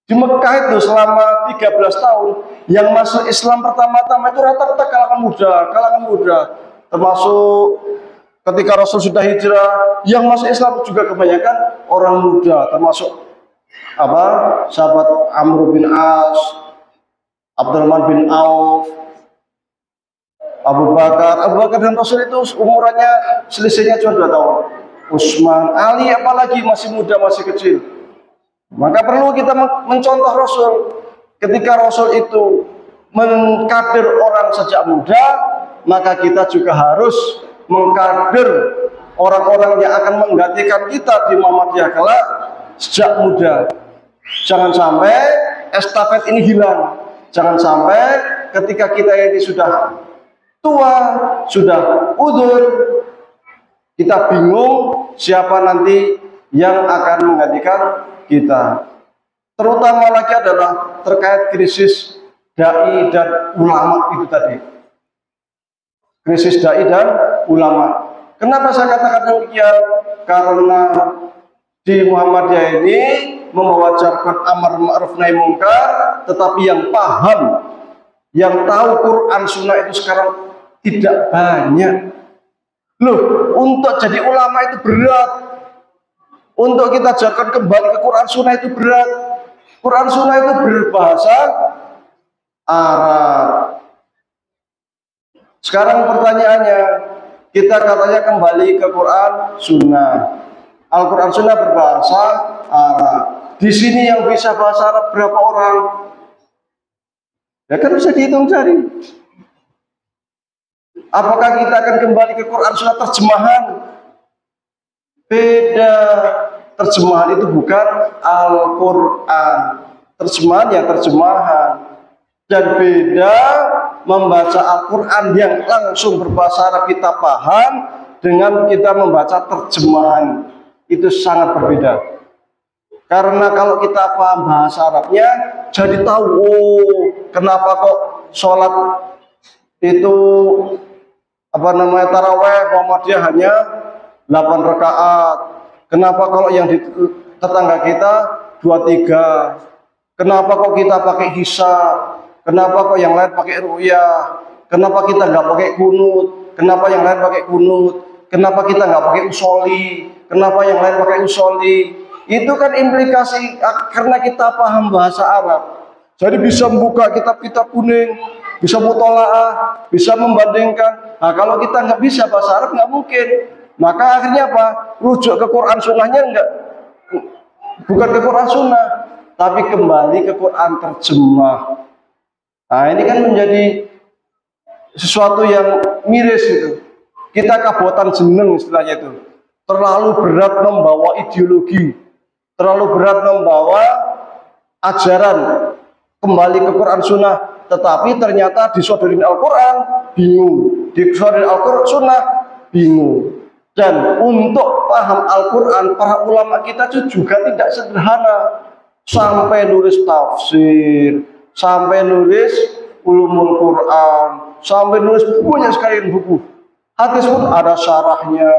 Di Mekah itu selama 13 tahun, yang masuk Islam pertama-tama itu rata-rata kalangan muda. Termasuk ketika Rasul sudah hijrah, yang masuk Islam juga kebanyakan orang muda, termasuk sahabat Amr bin As, Abdurrahman bin Auf, Abu Bakar dan Rasul itu umurannya selisihnya cuma 2 tahun. Utsman, Ali apalagi masih muda, masih kecil. Maka perlu kita mencontoh Rasul. Ketika Rasul itu mengkader orang sejak muda, maka kita juga harus mengkader orang-orang yang akan menggantikan kita di Muhammadiyah kelak sejak muda. Jangan sampai estafet ini hilang. Jangan sampai ketika kita ini sudah tua, sudah udur, kita bingung siapa nanti yang akan menggantikan kita. Terutama lagi adalah terkait krisis dai dan ulama itu tadi. Krisis dai dan ulama. Kenapa saya katakan demikian? Karena di Muhammadiyah ini mewajarkan amar ma'ruf nahi munkar, tetapi yang paham, yang tahu Quran Sunnah itu sekarang tidak banyak. Loh, untuk jadi ulama itu berat. Untuk kita ajarkan kembali ke Quran Sunnah itu berat. Quran Sunnah itu berbahasa Arab. Sekarang pertanyaannya, kita katanya kembali ke Quran Sunnah. Al-Quran Sunnah berbahasa Arab. Di sini yang bisa bahasa Arab berapa orang? Ya kan bisa dihitung jari. Apakah kita akan kembali ke Quran Sunnah terjemahan? Beda. Terjemahan itu bukan Al-Quran. Terjemahan ya terjemahan. Dan beda membaca Al-Quran yang langsung berbahasa Arab kita paham dengan kita membaca terjemahan. Itu sangat berbeda. Karena kalau kita paham bahasa Arabnya, jadi tahu, oh, kenapa kok sholat itu taraweh Muhammadiyah hanya 8 rakaat. Kenapa kalau yang di tetangga kita 23? Kenapa kok kita pakai hisab? Kenapa kok yang lain pakai ru'yah? Kenapa kita nggak pakai kunut? Kenapa yang lain pakai kunut? Kenapa kita nggak pakai usoli? Kenapa yang lain pakai usoli? Itu kan implikasi karena kita paham bahasa Arab. Jadi bisa membuka kitab-kitab kuning, bisa mutolaah, bisa membandingkan. Nah, kalau kita nggak bisa bahasa Arab nggak mungkin. Maka akhirnya apa? Rujuk ke Quran Sunnahnya enggak, bukan ke Quran Sunnah, tapi kembali ke Quran terjemah. Nah, ini kan menjadi sesuatu yang miris itu. Kita kabotan jeneng istilahnya itu. Terlalu berat membawa ideologi, terlalu berat membawa ajaran kembali ke Quran Sunnah, tetapi ternyata disodorin Al-Quran bingung, disodorin Al-Quran Sunnah bingung. Dan untuk paham Al-Quran, para ulama kita itu juga tidak sederhana. Sampai nulis tafsir, sampai nulis ulumul Quran, sampai nulis banyak sekali buku. Hadis pun ada syarahnya.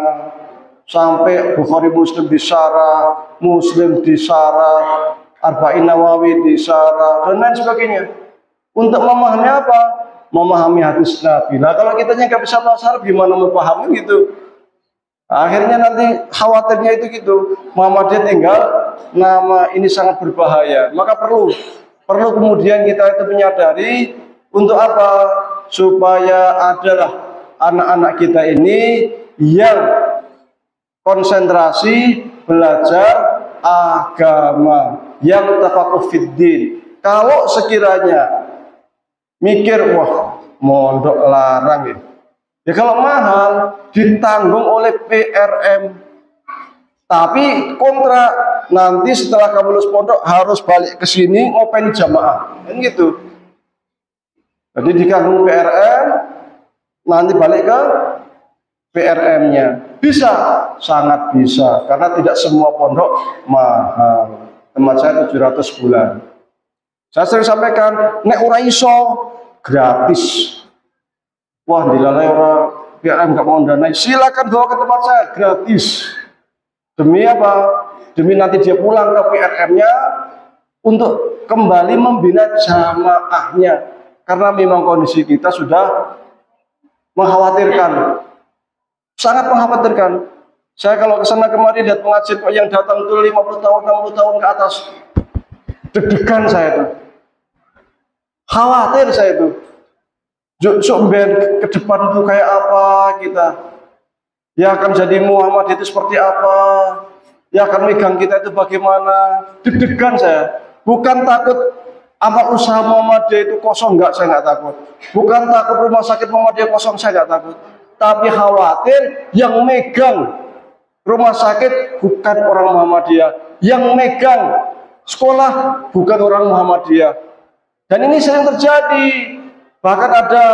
Sampai Bukhari Muslim disyarah, Muslim disyarah, Arba'in Nawawi disyarah, dan lain sebagainya. Untuk memahami apa? Memahami hadis Nabi. Nah, kalau kita nggak bisa bahasa Arab, gimana memahami gitu? Akhirnya nanti khawatirnya itu gitu, Muhammadiyah tinggal nama ini sangat berbahaya. Maka perlu kemudian kita itu menyadari untuk apa? Supaya adalah anak-anak kita ini yang konsentrasi belajar agama, yang tafaqquh fiddin. Kalau sekiranya mikir, wah mondok larang ya. Ya kalau mahal ditanggung oleh PRM, tapi kontrak nanti setelah kamu lulus pondok harus balik ke sini ngopeni jamaah, kan gitu. Jadi ditanggung PRM, nanti balik ke PRM-nya? Bisa, sangat bisa. Karena tidak semua pondok mahal. Tempat saya 700 bulan. Saya sering sampaikan, nek ora iso gratis. Wah, dilalai orang PRM gak mau danai, silakan bawa ke tempat saya gratis. Demi apa? Demi nanti dia pulang ke PRM-nya untuk kembali membina jamaahnya. Karena memang kondisi kita sudah mengkhawatirkan, sangat mengkhawatirkan. Saya kalau ke sana kemari lihat pengajian kok yang datang itu 50 tahun, 60 tahun ke atas, deg-degan saya itu, khawatir saya itu. Ke depan itu kayak apa kita? Ya akan jadi Muhammad itu seperti apa? Ya akan megang kita itu bagaimana? Deg-degan saya. Bukan takut amal usaha Muhammadiyah itu kosong, enggak, saya enggak takut. Bukan takut rumah sakit Muhammadiyah kosong, saya enggak takut. Tapi khawatir yang megang rumah sakit bukan orang Muhammadiyah, yang megang sekolah bukan orang Muhammadiyah. Dan ini sering terjadi. Bahkan ada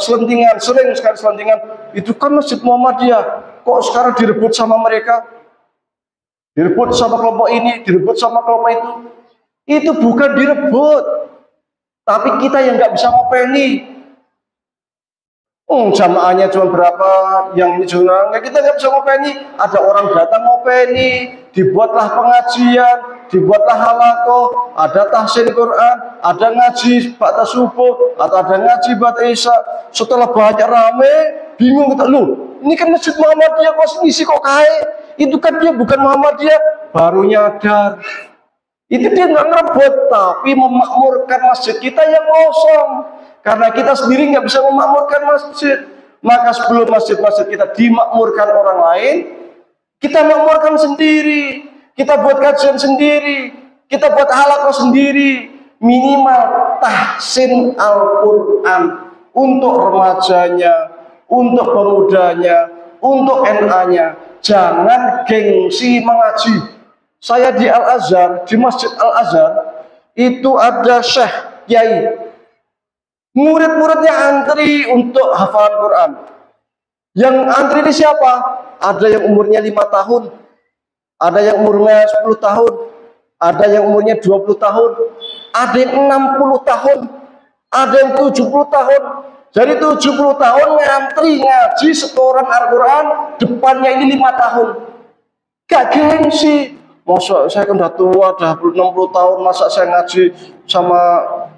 selentingan, sering sekali selentingan, itu kan Masjid Muhammadiyah, kok sekarang direbut sama mereka? Direbut sama kelompok ini, direbut sama kelompok itu. Itu bukan direbut, tapi kita yang nggak bisa ngopeni. Jamaahnya cuma berapa, yang ini cuma nggak, kita nggak bisa ngopeni. Ada orang datang ngopeni, dibuatlah pengajian, dibuatlah halaqah, ada tahsin Quran, ada ngaji ba'da subuh, atau ada ngaji ba'da isya. Setelah banyak rame, bingung kita, loh, ini kan Masjid Muhammadiyah kok ngisi kok kae? Itu kan dia bukan Muhammadiyah, baru nyadar. Itu dia nggak ngerebut, tapi memakmurkan masjid kita yang kosong. Karena kita sendiri nggak bisa memakmurkan masjid. Maka sebelum masjid-masjid kita dimakmurkan orang lain, kita makmurkan sendiri. Kita buat kajian sendiri. Kita buat halaqah sendiri. Minimal tahsin Al-Quran. Untuk remajanya, untuk pemudanya, untuk NA-nya. Jangan gengsi mengaji. Saya di Al-Azhar, di Masjid Al-Azhar, itu ada syekh, kiai. Murid-muridnya antri untuk hafalan Quran. Yang antri ini siapa? Ada yang umurnya 5 tahun, ada yang umurnya 10 tahun, ada yang umurnya 20 tahun, ada yang 60 tahun, ada yang 70 tahun. Jadi 70 tahun ngantri ngaji setoran Al-Quran, depannya ini 5 tahun. Gak gengsi. Masa saya kan udah tua, udah 60 tahun, masa saya ngaji sama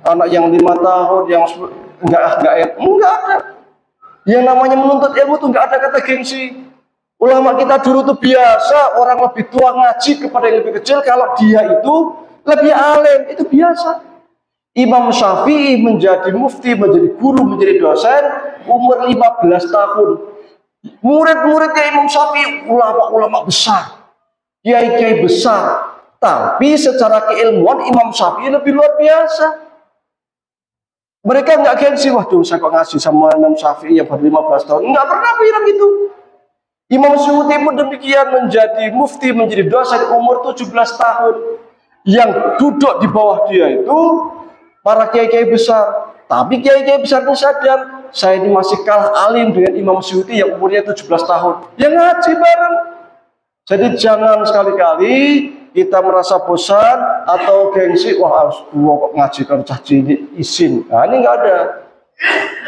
anak yang 5 tahun, yang enggak ada. Yang namanya menuntut ilmu tuh enggak ada kata gengsi. Ulama kita dulu tuh biasa, orang lebih tua ngaji kepada yang lebih kecil, kalau dia itu lebih alim, itu biasa. Imam Syafi'i menjadi mufti, menjadi guru, menjadi dosen, umur 15 tahun. Murid-muridnya Imam Syafi'i, ulama-ulama besar. Kiai-kiai besar, tapi secara keilmuan Imam Syafi'i lebih luar biasa. Mereka nggak gengsi, waduh saya kok ngasih sama Imam Syafi'i yang baru 15 tahun. Nggak pernah bilang itu. Imam Suyuti pun demikian, menjadi mufti, menjadi dosen umur 17 tahun. Yang duduk di bawah dia itu para kiai-kiai besar. Tapi kiai-kiai besar itu sadar, saya ini masih kalah alim dengan Imam Suyuti yang umurnya 17 tahun. Yang ngaji bareng. Jadi jangan sekali-kali kita merasa bosan atau gengsi, wah harus gua kok ngaji kan caci izin. Nah ini nggak ada.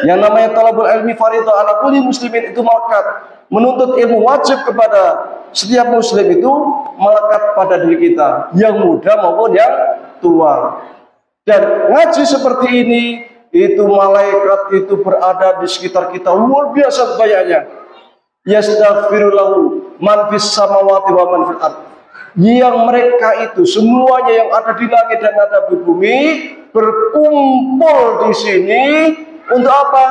Yang namanya talabul ilmi fardhu ala kulli muslimin, itu melekat. Menuntut ilmu wajib kepada setiap muslim itu melekat pada diri kita, yang muda maupun yang tua. Dan ngaji seperti ini, itu malaikat itu berada di sekitar kita luar biasa banyaknya. Yastaghfirullahu man fis samawati wa man fil ard. Yang mereka itu semuanya yang ada di langit dan ada di bumi berkumpul di sini untuk apa?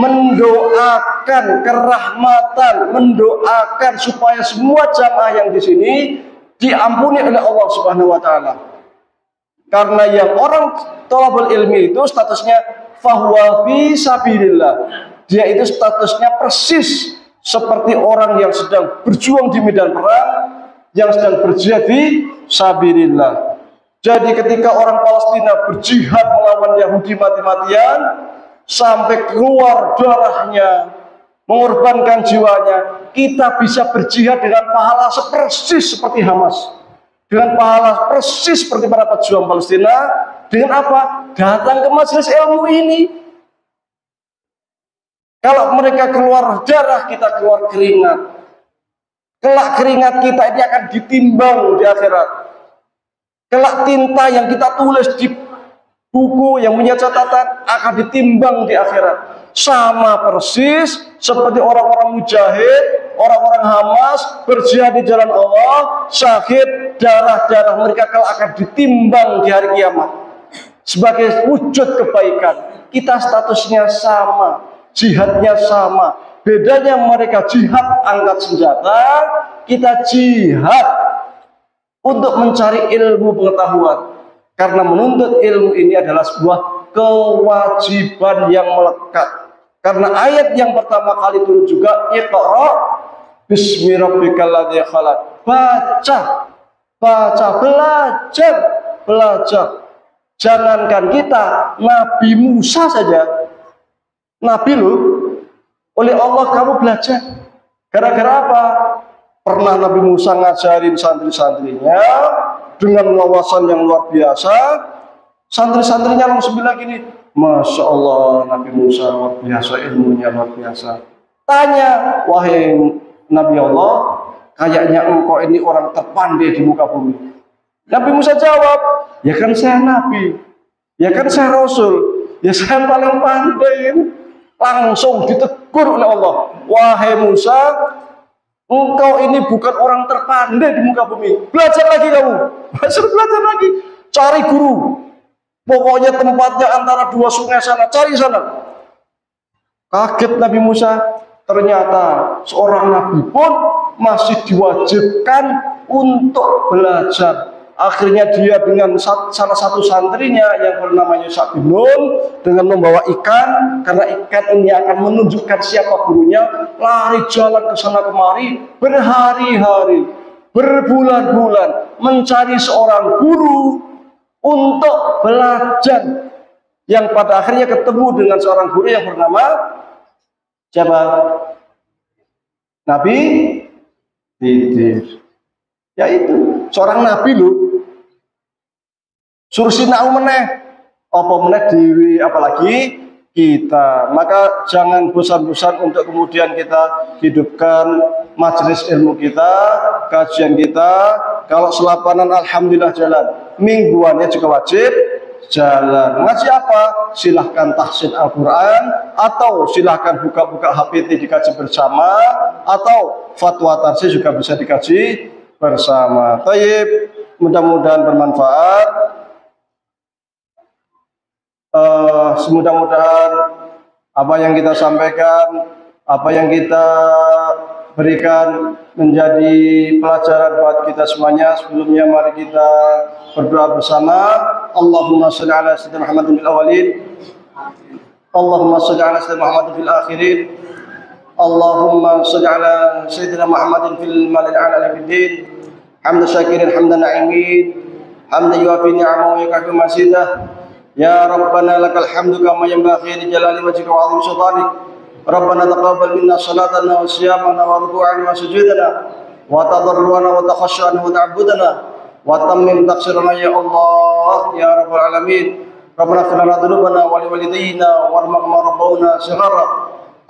Mendoakan kerahmatan, mendoakan supaya semua jamaah yang di sini diampuni oleh Allah Subhanahu wa taala. Karena yang orang thalabul ilmi itu statusnya fahuwa fi sabilillah. Dia itu statusnya persis seperti orang yang sedang berjuang di medan perang, yang sedang berjihad di sabilillah. Jadi ketika orang Palestina berjihad melawan Yahudi mati-matian sampai keluar darahnya, mengorbankan jiwanya, kita bisa berjihad dengan pahala persis seperti Hamas, dengan pahala persis seperti para pejuang Palestina. Dengan apa? Datang ke majelis ilmu ini. Kalau mereka keluar darah, kita keluar keringat. Kelak keringat kita ini akan ditimbang di akhirat. Kelak tinta yang kita tulis di buku yang punya catatan akan ditimbang di akhirat. Sama persis seperti orang-orang mujahid, orang-orang Hamas berjihad di jalan Allah, syahid, darah-darah mereka kelak akan ditimbang di hari kiamat sebagai wujud kebaikan. Kita statusnya sama, jihadnya sama. Bedanya mereka jihad angkat senjata, kita jihad untuk mencari ilmu pengetahuan. Karena menuntut ilmu ini adalah sebuah kewajiban yang melekat. Karena ayat yang pertama kali turun juga, Iqra bismi rabbikal ladzi khalaq. Baca, baca, belajar, belajar. Jangankan kita, Nabi Musa saja, Nabi lu, oleh Allah kamu belajar. Gara-gara apa? Pernah Nabi Musa ngajarin santri-santrinya dengan wawasan yang luar biasa. Santri-santrinya langsung bilang gini, Masya Allah, Nabi Musa luar biasa, ilmunya luar biasa. Tanya, wahai Nabi Allah, kayaknya engkau ini orang terpandai di muka bumi. Nabi Musa jawab, ya kan saya Nabi, ya kan saya Rasul, ya saya paling pandai. Langsung ditegur oleh Allah, wahai Musa, engkau ini bukan orang terpandai di muka bumi. Belajar lagi kamu, belajar lagi, cari guru. Pokoknya tempatnya antara dua sungai sana, cari sana. Kaget Nabi Musa, ternyata seorang Nabi pun masih diwajibkan untuk belajar. Akhirnya dia dengan salah satu santrinya yang bernama Yusuf bin Nun dengan membawa ikan, karena ikan ini akan menunjukkan siapa gurunya, lari jalan ke sana kemari berhari-hari, berbulan-bulan mencari seorang guru untuk belajar, yang pada akhirnya ketemu dengan seorang guru yang bernama siapa? Nabi Khidir. Yaitu seorang nabi lu. Suruh sinau meneh, apa meneh dewi, apalagi kita. Maka jangan bosan-bosan untuk kemudian kita hidupkan majelis ilmu kita, kajian kita. Kalau selapanan alhamdulillah jalan, mingguannya juga wajib jalan. Ngaji apa? Silahkan tahsin Al-Quran, atau silahkan buka-buka HPT dikaji bersama, atau fatwa tarsi juga bisa dikaji bersama. Tayyib, mudah-mudahan bermanfaat. Semudah-mudahan apa yang kita sampaikan, apa yang kita berikan menjadi pelajaran buat kita semuanya. Sebelumnya mari kita berdoa bersama. Allahumma shalli ala sayyidina Muhammadin fil awwalin, Allahumma shalli ala sayyidina Muhammadin fil akhirin, Allahumma shalli ala sayyidina Muhammadin fil malil a'la fid din. Hamdan syakirin, hamdan na'imin, hamdan yuafi ni'amahu wa yukafi masidah. Ya Rabbana lakal hamdu kama yanbaghi li jalali wajhika wa 'azimi sultanik. Rabbana taqabbal minna salatana wa siyamana wa ruku'ana wa sujudana wa tadarruana wa takhashshana wa ta'abbudana wa tammim taqsirana ya Allah ya Rabbal alamin. Rabbana ighfir lana dhunubana wa li walidayna warhamhum rabbana shighara.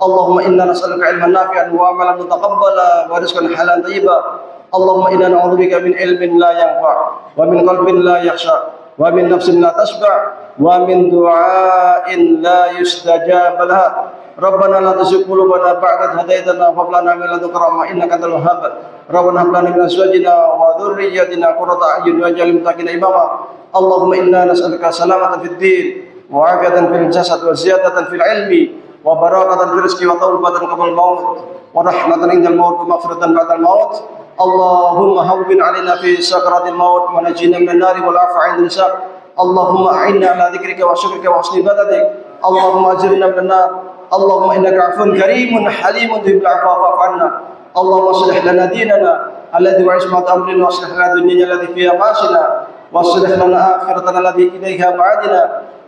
Allahumma inna nas'aluka 'ilman nafi'an wa 'amalan mutaqabbala wa rizqan halalan thayyiban. Allahumma inna na'udzubika min ilmin la yanfa' wa min qalbin la yakhsha wa min nafsin la tashba' wa min du'ain la yustajab laha. Rabbana la tuzigh qulubana ba'da idh hadaytana wa hab lana min ladunka rahmah innaka antal wahhab. Rabbana hab lana min azwajina wa dhurriyyatina qurrata a'yun waj'alna lil muttaqina imama. Allahumma inna nas'aluka salamatan fid din wa 'afiyatan fil jasad wa ziyadatan fil ilmi wa barakatan fil rizqi wa tawbatan qabla al-maut wa rahmatan indal maut wa maghfiratan ba'da al-maut. Allahumma hawwin 'alaina fi sakaratil maut wa najjina minan nari wal 'afwa 'inda al-hisab. Allahumma a'inna 'ala dzikrika wa syukrika wa husni ibadatik. Allahumma ajirna minan nar. Allahumma innaka 'afuwun karimun halimun tuhibbul 'afwa fa'fu 'anna. Allahumma aslih lana dinana alladhi huwa 'ismatu amrina wa aslih lana dunyana allati fiha ma'ashina wa aslih lana akhiratana allati ilayha ma'adina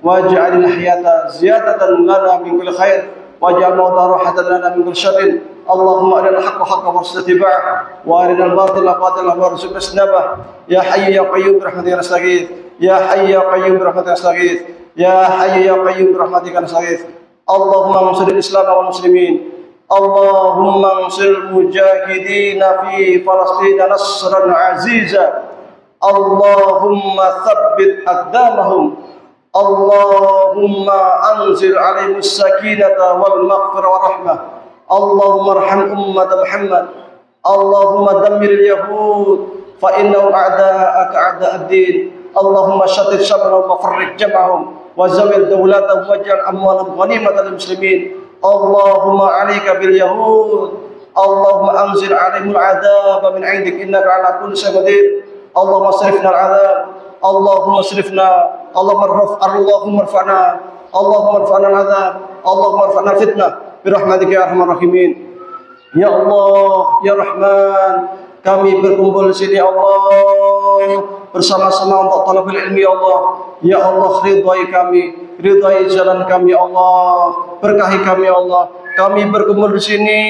waj'al al-hayata ziyadatan lana min kulli khair واجعل موتى راحة لنا من كل شر. اللهم أرنا الحق حقا وارزقنا اتباعه وأرنا الباطل باطلا وارزقنا اجتنابه. يا حي يا قيوم برحمتك نستغيث. يا حي يا قيوم برحمتك نستغيث. يا حي يا قيوم برحمتك نستغيث. اللهم انصر الإسلام والمسلمين. اللهم انصر المجاهدين في فلسطين نصرا عزيزا. اللهم ثبت أقدامهم. اللهم أنزل عليهم السكينة والمغفرة والرحمة. اللهم ارحم أمة محمد. اللهم دمر اليهود فإنهم أعداءك أعداء الدين. اللهم شتت شملهم وفرق جمعهم وزوج دولتهم واجعل أموالهم غنيمة للمسلمين. اللهم عليك باليهود. اللهم أنزل عليهم العذاب من عندك إنك على كل شيء قدير. اللهم اصرفنا العذاب. اللهم اصرفنا. اللهم ارفعنا. اللهم ارفعنا العذاب. اللهم ارفعنا الفتنة برحمتك يا أرحم الراحمين. Ya Allah, Ya Rahman, kami berkumpul di sini ya Allah, bersama-sama untuk talabul ilmi ya Allah. Ya Allah, ridhai kami, ridhai jalan kami ya Allah, berkahi kami ya Allah. Kami berkumpul di sini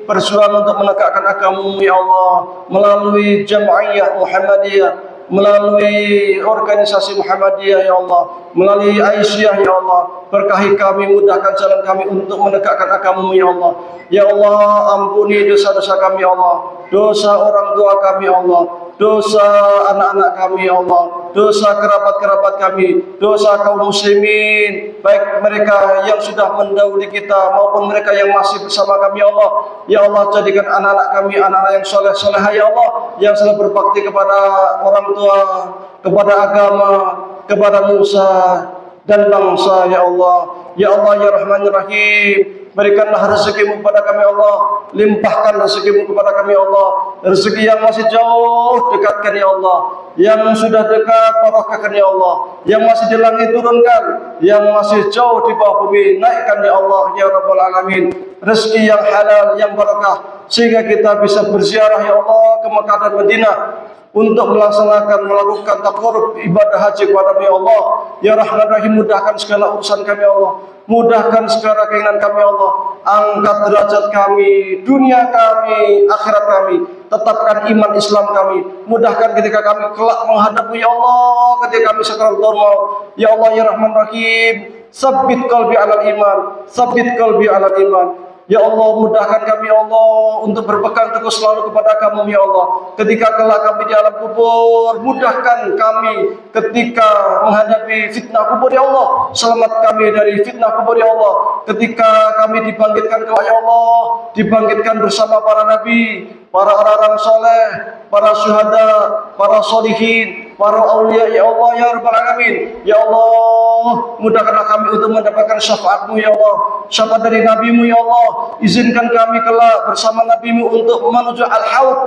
berjuang untuk menegakkan agama-Mu ya Allah, melalui Jam'iyah Muhammadiyah, melalui organisasi Muhammadiyah ya Allah, melalui Aisyah ya Allah. Berkahi kami, mudahkan jalan kami untuk menegakkan agama-Mu ya Allah. Ya Allah, ampuni dosa-dosa kami ya Allah, dosa orang tua kami ya Allah, dosa anak-anak kami ya Allah, dosa kerabat-kerabat kami, dosa kaum muslimin, baik mereka yang sudah mendahului kita maupun mereka yang masih bersama kami ya Allah. Ya Allah, jadikan anak-anak kami anak-anak yang soleh-soleh ya Allah, yang selalu berbakti kepada orang tua, kepada agama, kepada Musa dan bangsa ya Allah. Ya Allah, Ya Rahman Ya Rahim, berikanlah rezeki-Mu kepada kami Allah, limpahkan rezeki-Mu kepada kami Allah. Rezeki yang masih jauh dekatkan ya Allah, yang sudah dekat barokahkan ya Allah, yang masih di langit turunkan, yang masih jauh di bawah bumi naikkan ya Allah ya Rabbal Alamin. Rezeki yang halal, yang barakah, sehingga kita bisa berziarah ya Allah ke Mekah dan Madinah untuk melakukan taqarrub ibadah haji kepada ya Allah. Ya Rahman Rahim, mudahkan segala urusan kami ya Allah, mudahkan segala keinginan kami ya Allah. Angkat derajat kami, dunia kami, akhirat kami. Tetapkan iman Islam kami. Mudahkan ketika kami kelak menghadapi ya Allah, ketika kami sakaratul maut. Ya Allah ya Rahman Rahim, sabbit qalbi alal iman, sabbit qalbi alal iman. Ya Allah, mudahkan kami ya Allah untuk berpegang teguh selalu kepada Kamu ya Allah. Ketika kelak kami di alam kubur, mudahkan kami ketika menghadapi fitnah kubur ya Allah. Selamat kami dari fitnah kubur ya Allah. Ketika kami dibangkitkan kelak ya Allah, dibangkitkan bersama para nabi, para orang-orang soleh, para syuhada, para solihin, para aulia ya Allah ya Rabbal Alamin. Ya Allah, mudahkanlah kami untuk mendapatkan syafaat-Mu ya Allah, syafaat dari Nabi-Mu ya Allah. Izinkan kami kelak bersama Nabi-Mu untuk menuju Al-Haud,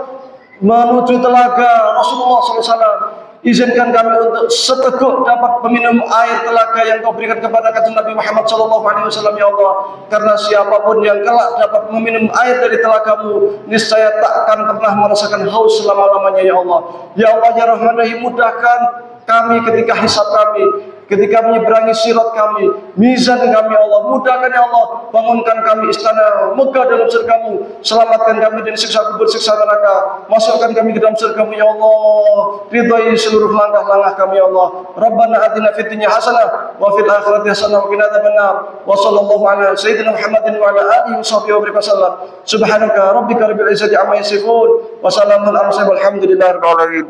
menuju telaga Rasulullah SAW. Izinkan kami untuk seteguk dapat meminum air telaga yang Kau berikan kepada kanjeng Nabi Muhammad SAW ya Allah. Karena siapapun yang kelak dapat meminum air dari telagamu, niscaya takkan pernah merasakan haus selama-lamanya ya Allah. Ya Allah ya Rahman Rahim, mudahkan kami ketika hisab kami, ketika menyeberangi sirat kami, mizan kami ya Allah. Mudahkan ya Allah, bangunkan kami istana megah dalam surga-Mu, selamatkan kami dari siksa kubur, siksa neraka, masukkan kami ke dalam surga-Mu ya Allah. Ridhai seluruh langkah-langkah kami ya Allah. Rabbana atina fid dunya hasanah wa fil akhirati hasanah wa qina adzabannar. Wa sallallahu ala sayyidina Muhammadin wa ala alihi washabbihi wasallam. Subhanaka rabbika rabbil izzati amma yasifun wa salamun alal mursalin walhamdulillahi rabbil alamin.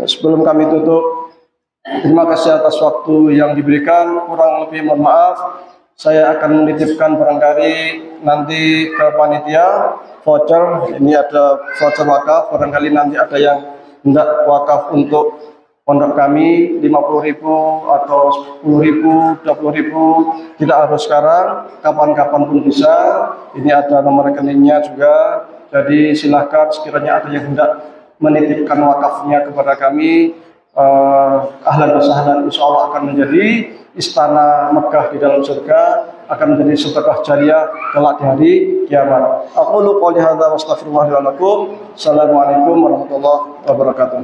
Sebelum kami tutup, terima kasih atas waktu yang diberikan. Kurang lebih mohon maaf. Saya akan menitipkan barangkali nanti ke panitia voucher. Ini ada voucher wakaf. Barangkali nanti ada yang hendak wakaf untuk pondok kami 50.000 atau 10.000, 20.000. Tidak harus sekarang, kapan-kapan pun bisa. Ini ada nomor rekeningnya juga. Jadi silahkan sekiranya ada yang hendak menitipkan wakafnya kepada kami, ahlan wa sahlan, insya Allah akan menjadi istana megah di dalam surga, akan menjadi sedekah jariah kelak di hari kiamat. Aqulu qouli hadza wa astaghfirullah li wa lakum. Assalamualaikum warahmatullahi wabarakatuh.